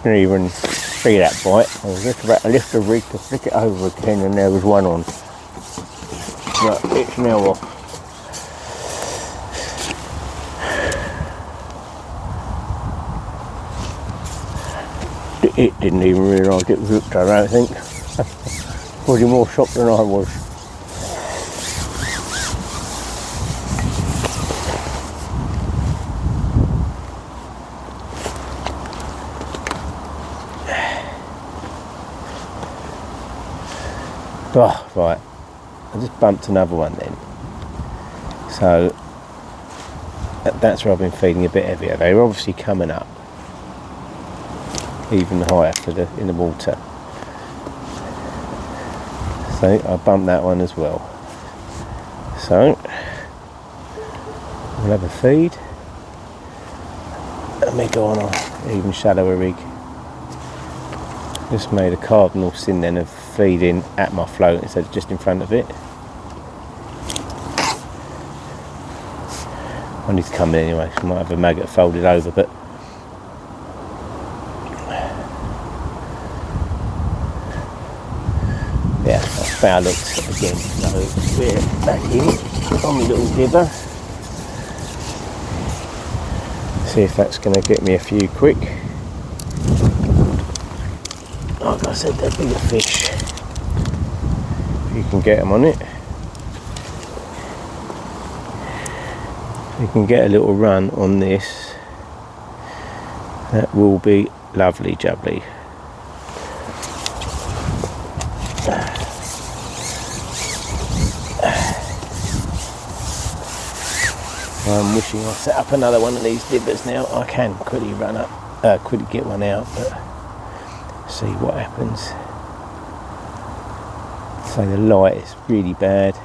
didn't even see that bite. I was just about to lift the rig to flick it over again and there was one on. But it's now off. It didn't even realise it was hooked, I don't think. Probably more shocked than I was. Oh, right, I just bumped another one then. So that's where I've been feeding a bit heavier. They're obviously coming up even higher in the water. So I bumped that one as well. So we'll have a feed. Let me go on an even shallower rig. Just made a cardinal sin then of feeding at my float instead of just in front of it. I need to come in anyway, so I might have a maggot folded over, but yeah, that's foul looked again. So we're back in on my little dibber. See if that's going to get me a few quick. Like I said, they're bigger fish. If you can get them on it, you can get a little run on this. That will be lovely jubbly. I'm wishing I set up another one of these dibbers now. I can quickly quickly get one out, but see what happens. So the light is really bad.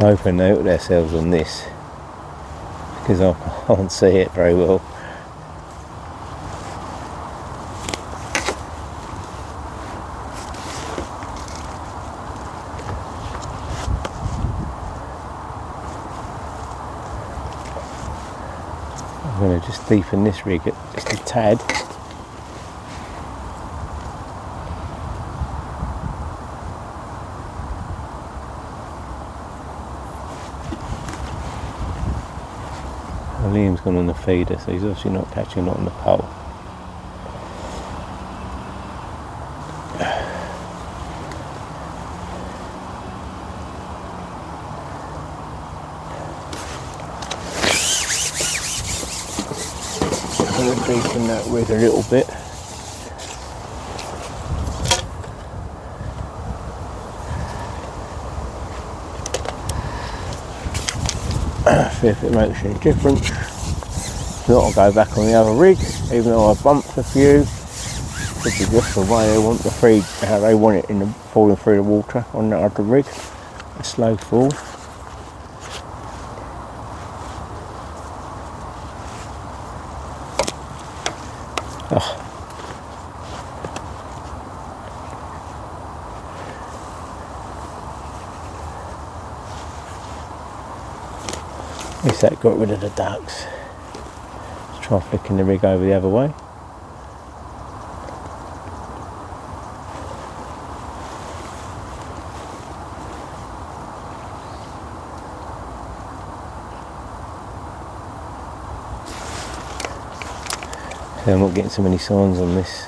hoping they hook themselves on this because I can't see it very well. I'm going to just deepen this rig just a tad. Liam's gone on the feeder, so he's obviously not catching it on the pole. I'm going to deepen that rig a little bit. See if it makes any difference. If not, I'll go back on the other rig, even though I bumped a few. Could be just the way they want the feed, how they want it in the falling through the water on that other rig. A slow fall. Oh. At least that got rid of the ducks. Let's try flicking the rig over the other way. So I'm not getting so many signs on this.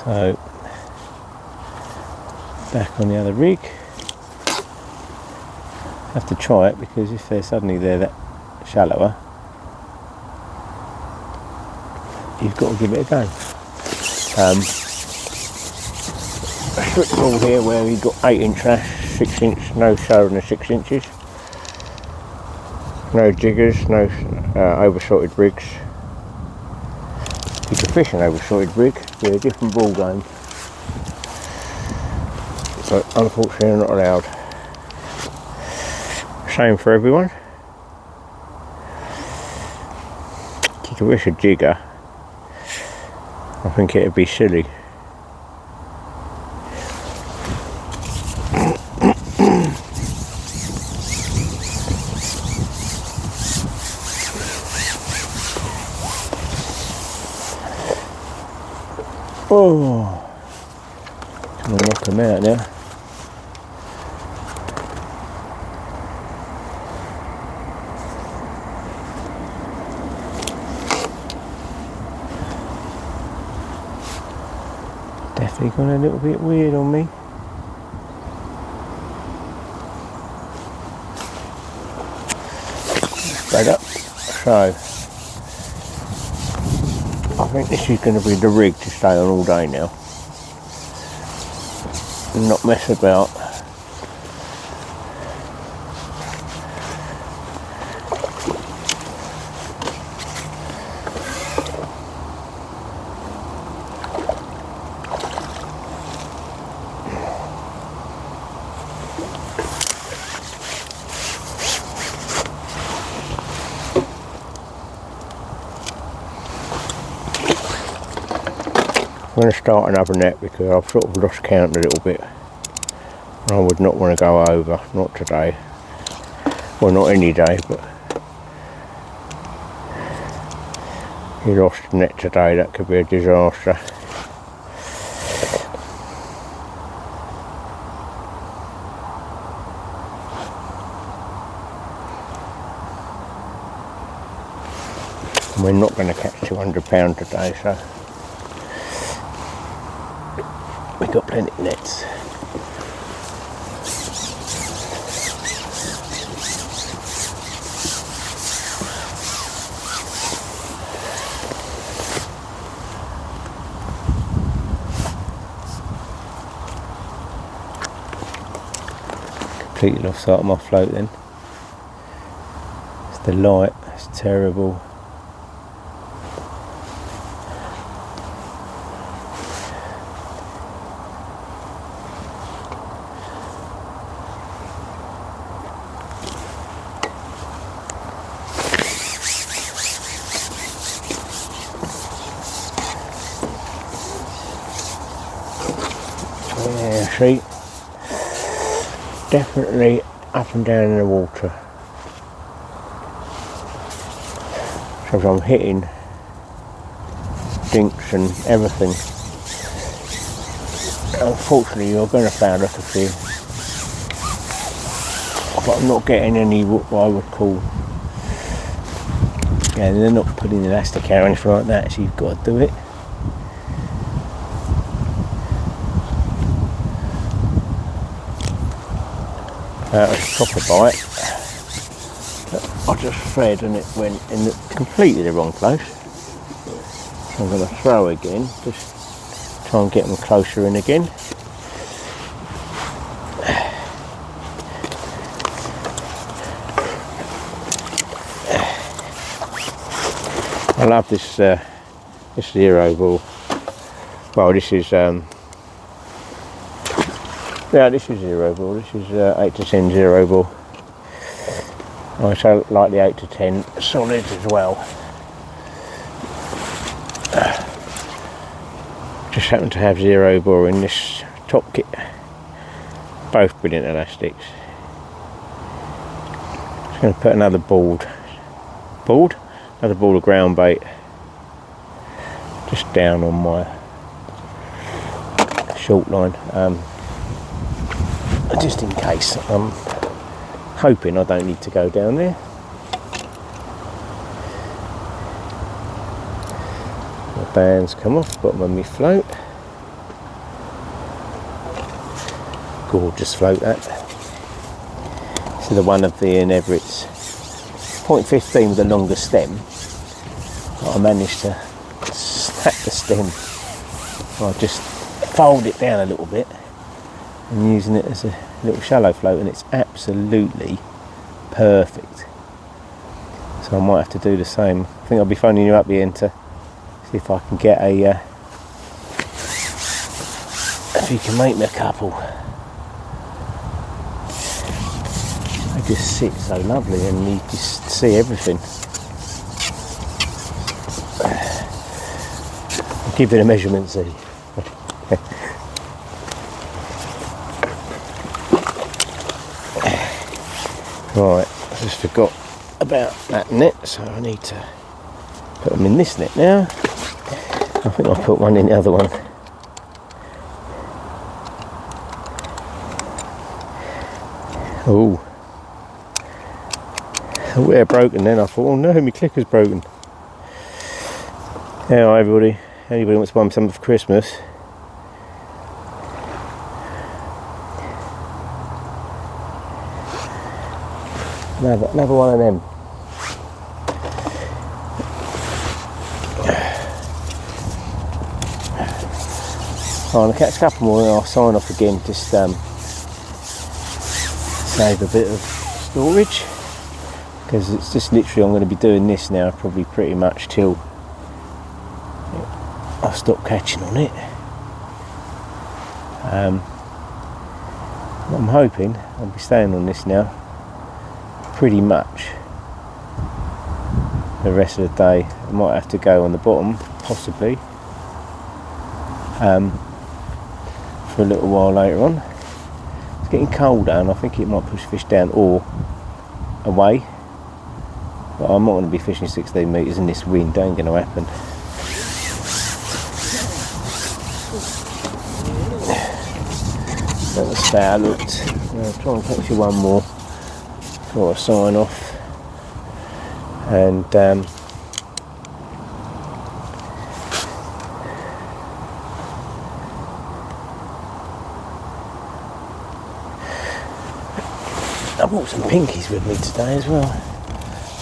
So back on the other rig. Have to try it because if they're suddenly that shallower, you've got to give it a go. A strict rule here where we've got 8-inch lash, 6-inch, no shower than 6 inches, no jiggers, no overshotted rigs. You can fish an overshotted rig with a different ball game, but unfortunately they're not allowed. Same for everyone. You could wish a jigger. I think it'd be silly. Oh, I'm gonna knock them out now. Definitely gone a little bit weird on me. Straight up. So I think this is going to be the rig to stay on all day now. And not mess about. I'm going to start another net because I've sort of lost count a little bit. I would not want to go over, not today. Well, not any day, but you lost a net today, that could be a disaster. And we're not going to catch 200 pounds today, so we've got plenty of nets. Completely lost sight of my float then. It's the light, it's terrible. Yeah, see, definitely up and down in the water. So I'm hitting dinks and everything. Unfortunately, you're going to found a few, but I'm not getting any what I would call. Yeah, they're not putting elastic out or anything like that, so you've got to do it. That was a proper bite. I just fed and it went in completely the wrong place. So I'm going to throw again, just try and get them closer in again. I love this this zero ball. Well, this is yeah, this is zero ball. This is 8 to 10 zero ball. I also like the 8 to 10 solids as well. Just happen to have zero ball in this top kit. Both brilliant elastics. Just going to put another another ball of ground bait just down on my short line. Just in case. I'm hoping I don't need to go down there. My bands come off, bottom of my float. Gorgeous float that. This is the one of the Ian Everett's 0.15 with the longer stem. I managed to snap the stem. I just fold it down a little bit. I'm using it as a little shallow float and it's absolutely perfect. So I might have to do the same. I think I'll be phoning you up the end to see if I can get a if you can make me a couple. They just sit so lovely and you just see everything. I'll give it a measurement, see. Right, I just forgot about that net, so I need to put them in this net now. I think I'll put one in the other one. Oh, they're broken then. I thought, oh no, my clicker's broken. Hello everybody, anybody wants to buy me something for Christmas? Another one of them. I'm going to catch a couple more and I'll sign off again, just save a bit of storage, because it's just literally I'm going to be doing this now probably pretty much till I stop catching on it. I'm hoping I'll be staying on this now pretty much the rest of the day. I might have to go on the bottom possibly for a little while later on. It's getting colder and I think it might push fish down or away, but I'm not going to be fishing 16 metres in this wind. Ain't going to happen. That's how I looked. I'll try and catch you one more before I sign off, and I brought some pinkies with me today as well. I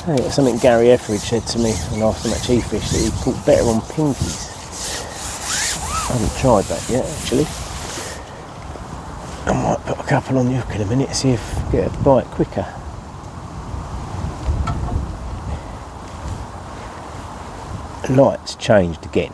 think it's something Gary Etheridge said to me when I asked him at Chief Fish, that he caught better on pinkies. I haven't tried that yet actually. I might put a couple on the hook in a minute, see if I get a bite quicker. The light's changed again.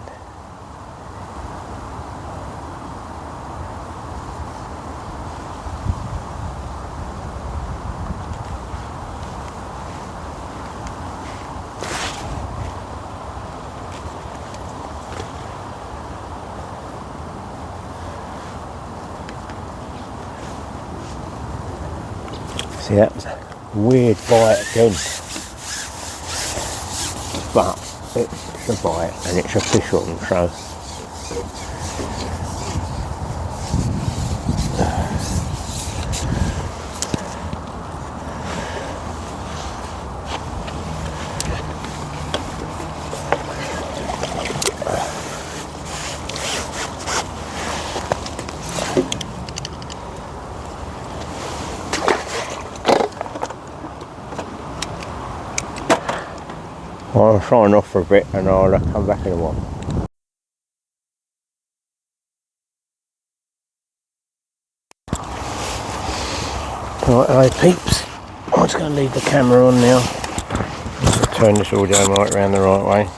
See, that was a weird bite again, but it's a bite and it's a fish on, so I'll sign off for a bit and I'll come back in a while. Right, hey peeps, I'm just going to leave the camera on now. Just turn this audio mic around the right way.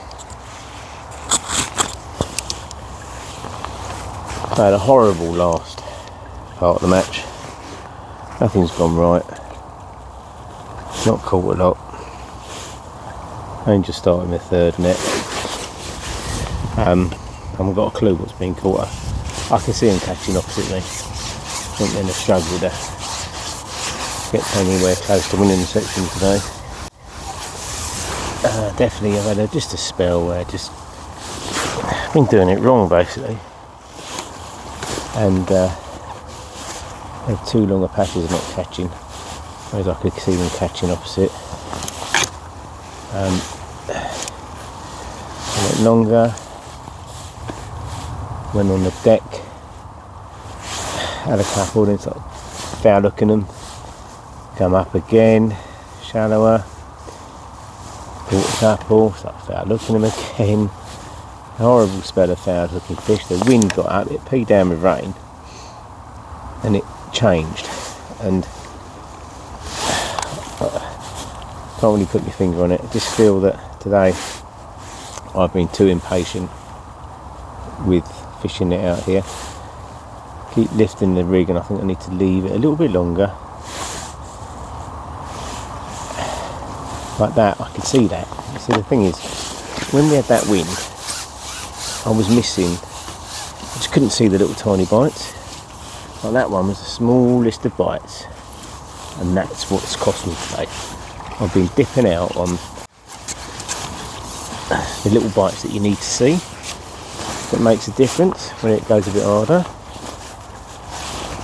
I had a horrible last part of the match. Nothing's gone right. Not caught a lot. Only just started my third net. I haven't got a clue what's being caught. I can see him catching opposite me. I think they're in a struggle to get anywhere close to winning the section today. Definitely I've had just a spell where I've been doing it wrong basically. And had too long a patches of not catching. Whereas I could see them catching opposite. I went longer, went on the deck, had a couple, then sort of foul looking them, come up again, shallower, caught a couple, sort of foul looking them again, a horrible spell of foul looking fish. The wind got up, it peed down with rain, and it changed, and can't really put my finger on it. I just feel that today I've been too impatient with fishing it out here. Keep lifting the rig and I think I need to leave it a little bit longer. Like that, I could see that. See, the thing is, when we had that wind, I was missing, I just couldn't see the little tiny bites. Like that one was the smallest of bites, and that's what's cost me today. I've been dipping out on the little bites that you need to see. That makes a difference when it goes a bit harder.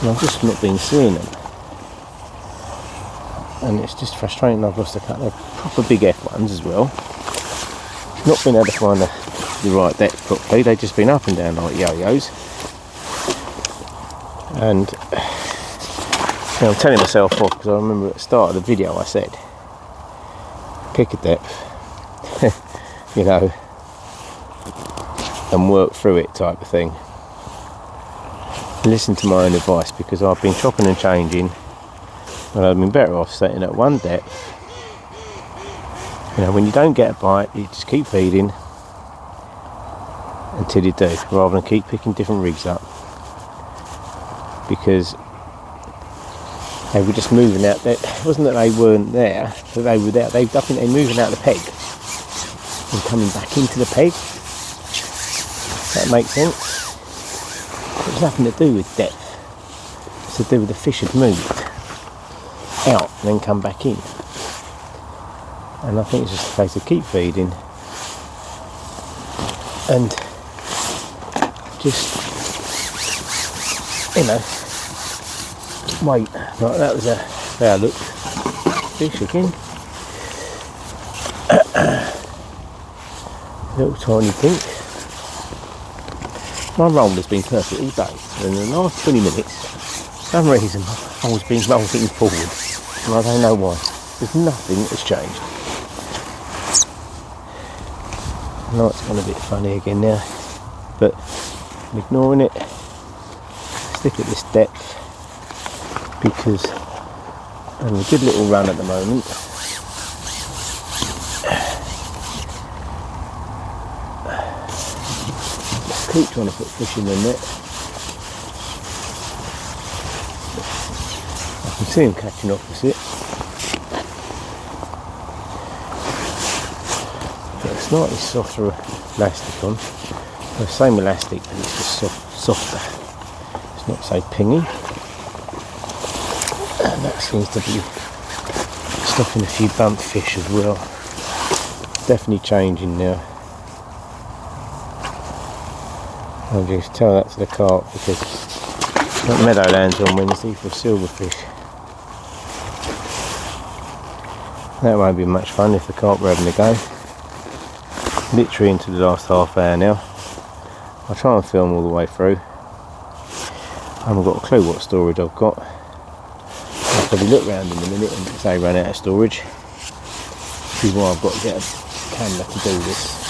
And I've just not been seeing them. And it's just frustrating. I've lost a couple of proper big F ones as well. Not been able to find the right depth properly. They've just been up and down like yo-yos. And I'm telling myself off because I remember at the start of the video I said, pick a depth, you know, and work through it type of thing. Listen to my own advice, because I've been chopping and changing and I've been better off setting at one depth. You know, when you don't get a bite, you just keep feeding until you do, rather than keep picking different rigs up, because they were just moving out there. It wasn't that they weren't there, but they were there. I think they're moving out the peg and coming back into the peg. That makes sense. It was nothing to do with depth. It's to do with the fish had moved out and then come back in. And I think it's just a case of keep feeding and just, you know, wait. Right, that was a fair look fish again. Little tiny pink. My roll has been perfect all day, and in the last 20 minutes, for some reason my roll's been rolling forward, and I don't know why. There's nothing that's changed. I know it's gone a bit funny again now, but I'm ignoring it. Stick at this depth, because I'm having a good little run at the moment. Keep trying to put fish in the net. I can see him catching opposite. Got a slightly softer elastic on. The same elastic, but it's just softer. It's not so pingy. And that seems to be Stopping a few bump fish as well. Definitely changing now. I'll just tell that to the carp because got Meadowlands on Wednesday for silverfish. That won't be much fun if the carp are having a go. Literally into the last half hour now. I'll try and film all the way through. I haven't got a clue what storage I've got. I'll probably look round in a minute and say run out of storage. This is why I've got to get a camera to do this.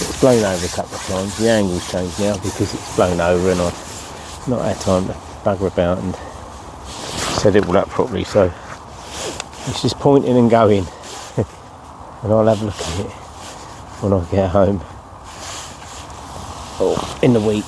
It's blown over a couple of times. The angle's changed now because it's blown over and I've not had time to bugger about and set it all up properly. So it's just pointing and going. And I'll have a look at it when I get home. Or in the week.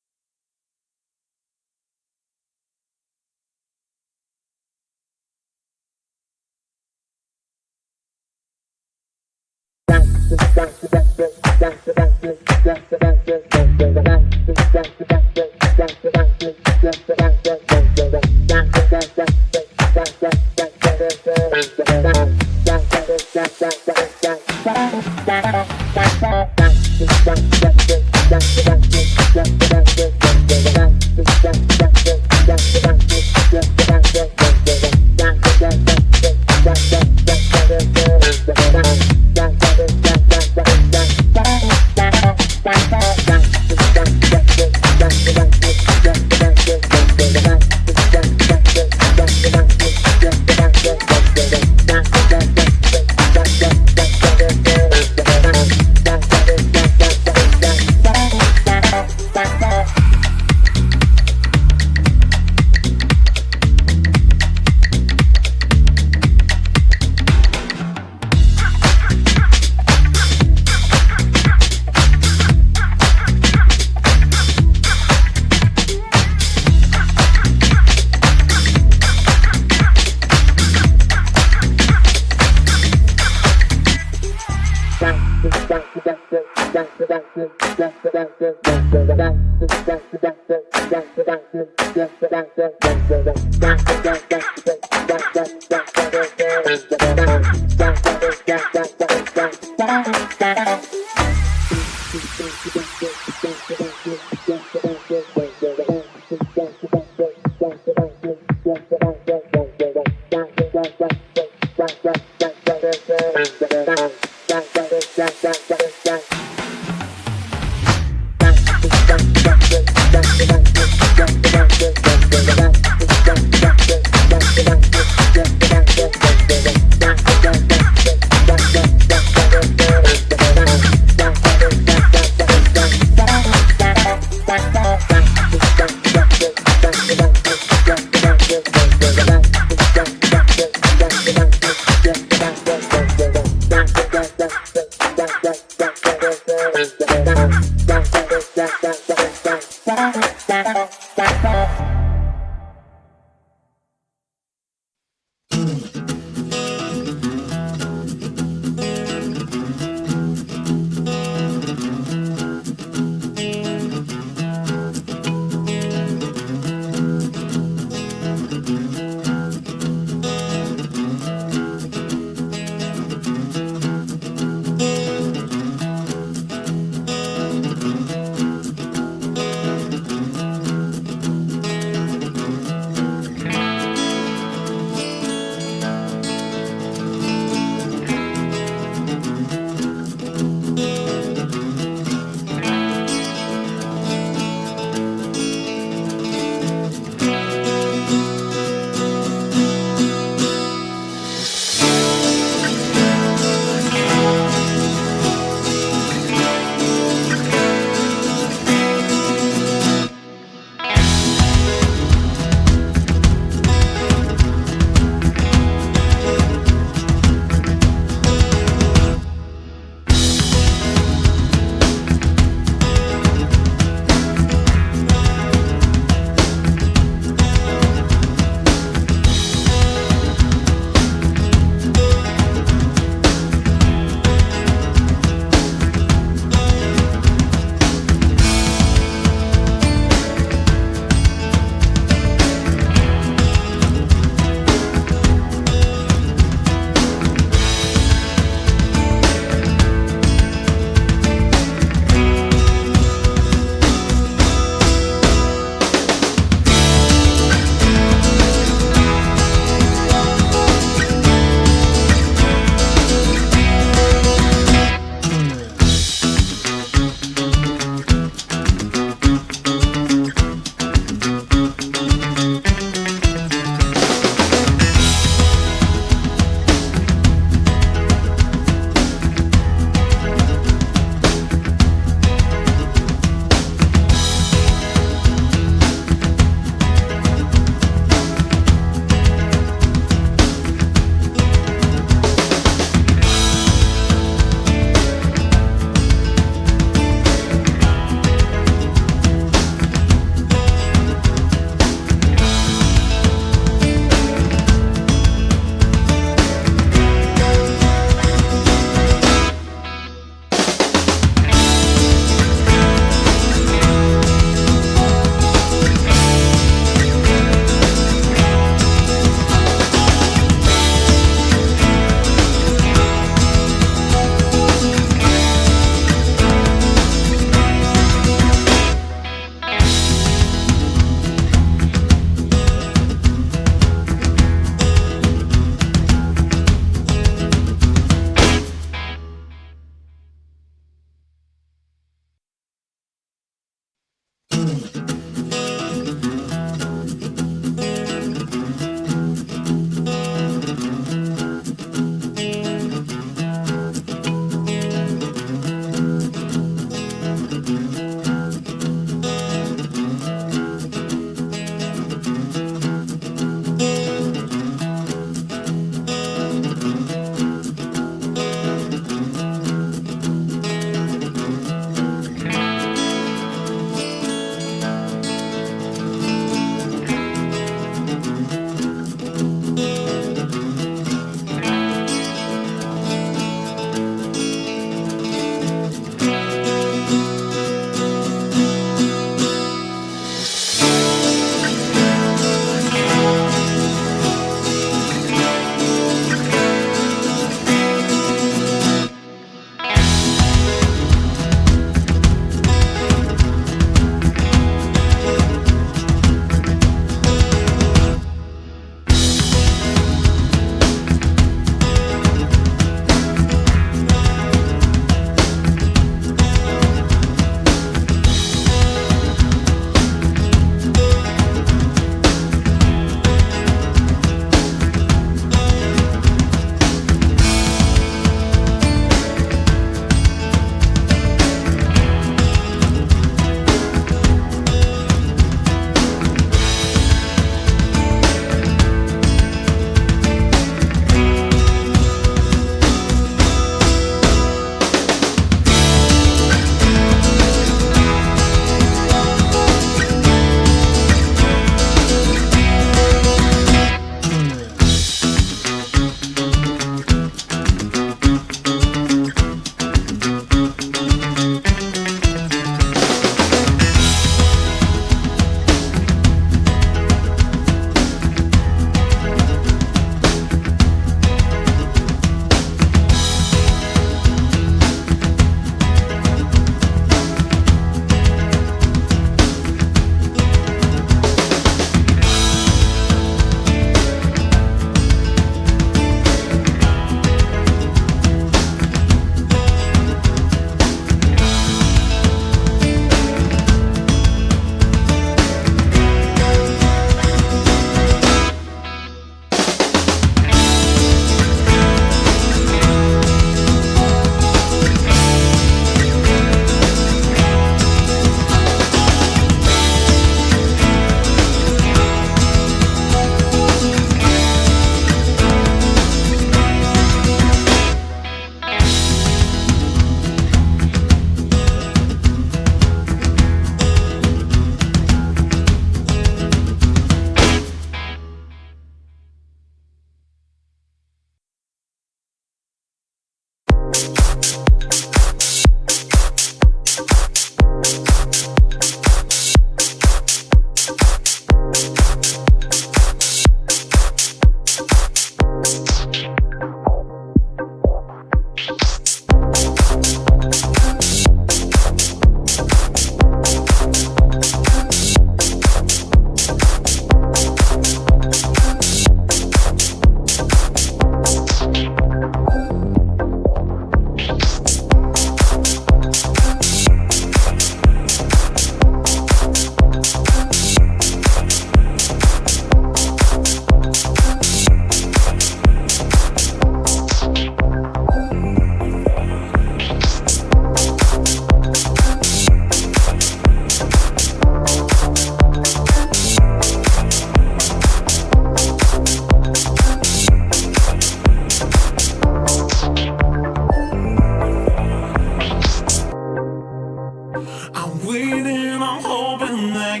I'm waiting, I'm hoping that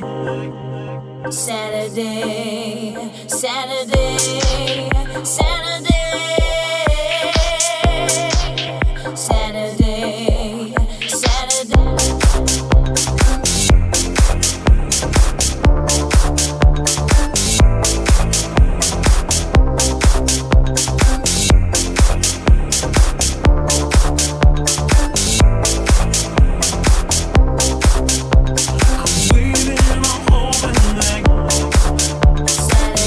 Saturday, Saturday, Saturday, Saturday, Saturday.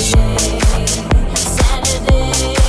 Saturday, Saturday.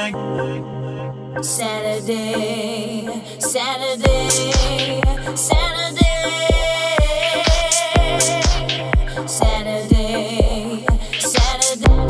Saturday, Saturday, Saturday, Saturday, Saturday.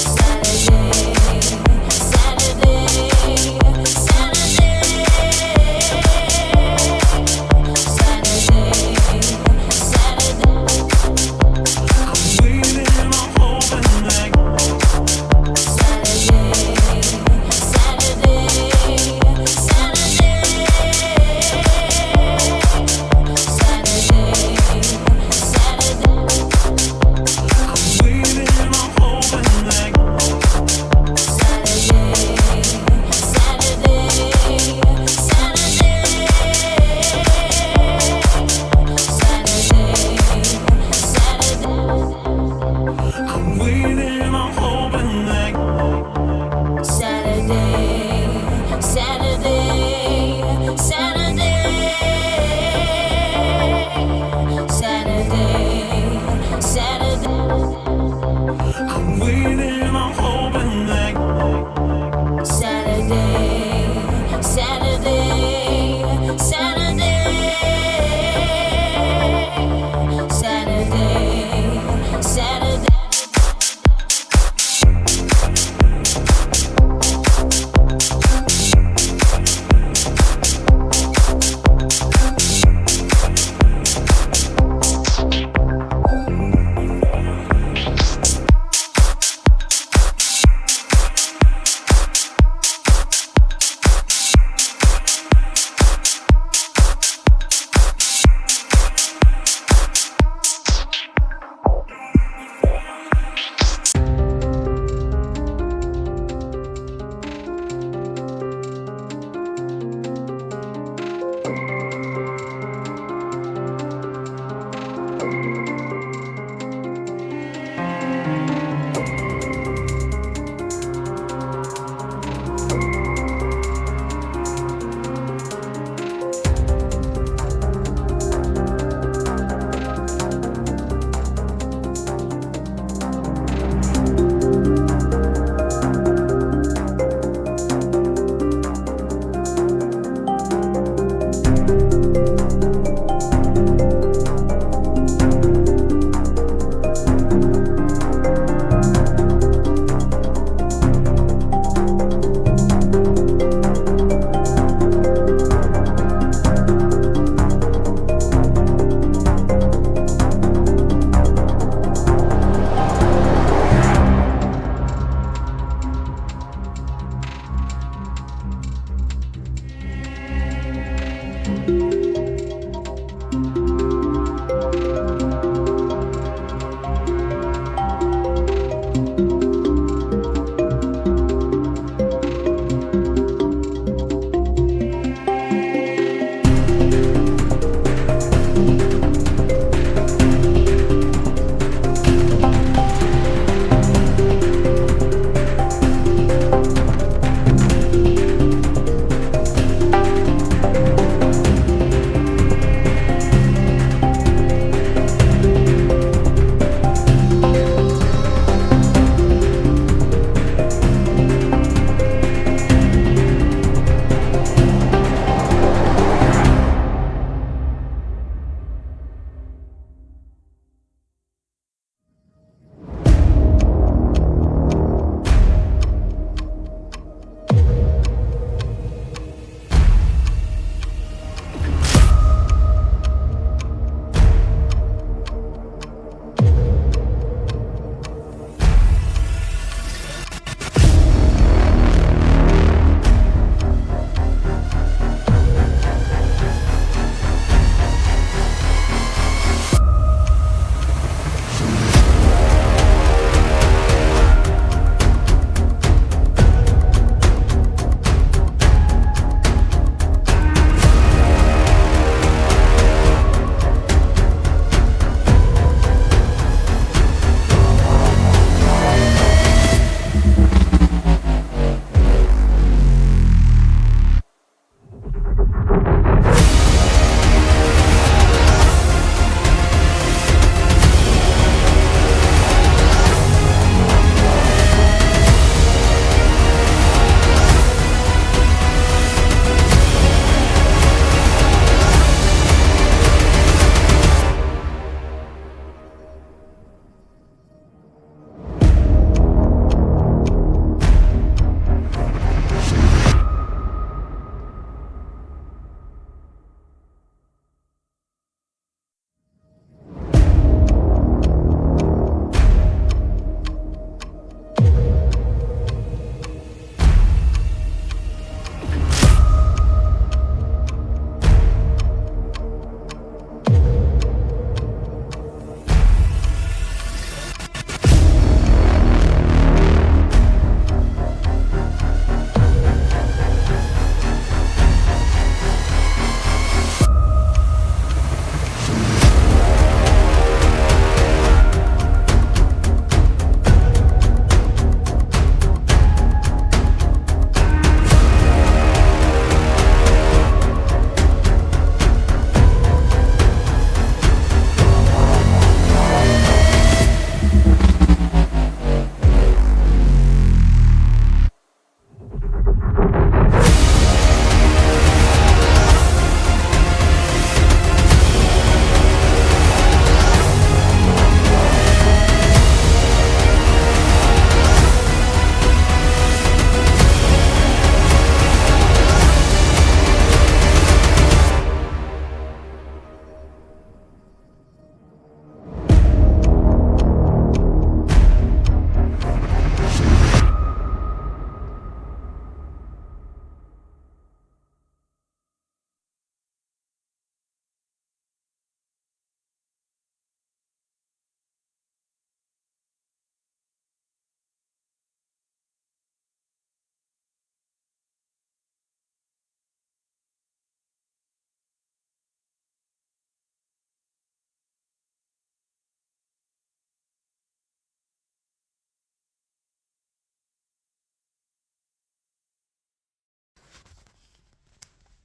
Saturday, Saturday.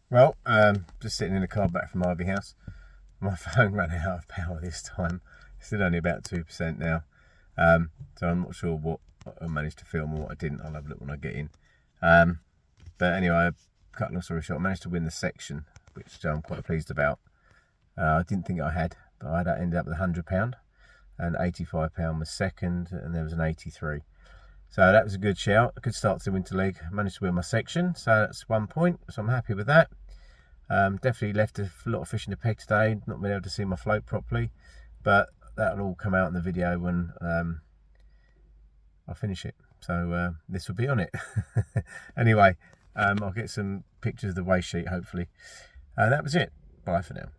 Well, just sitting in the car back from Ivy House. My phone ran out of power this time. It's still only about 2% now. So I'm not sure what I managed to film and what I didn't. I'll have a look when I get in. But anyway, cut long story short, I managed to win the section, which I'm quite pleased about. I didn't think I had, but I ended up with £100 and £85 was second, and there was an 83. So that was a good shout, a good start to the Winter League. I managed to win my section, so that's 1 point, so I'm happy with that. Definitely left a lot of fish in the peg today, not been able to see my float properly, but that'll all come out in the video when I finish it. So this will be on it. Anyway, I'll get some pictures of the waste sheet hopefully. That was it. Bye for now.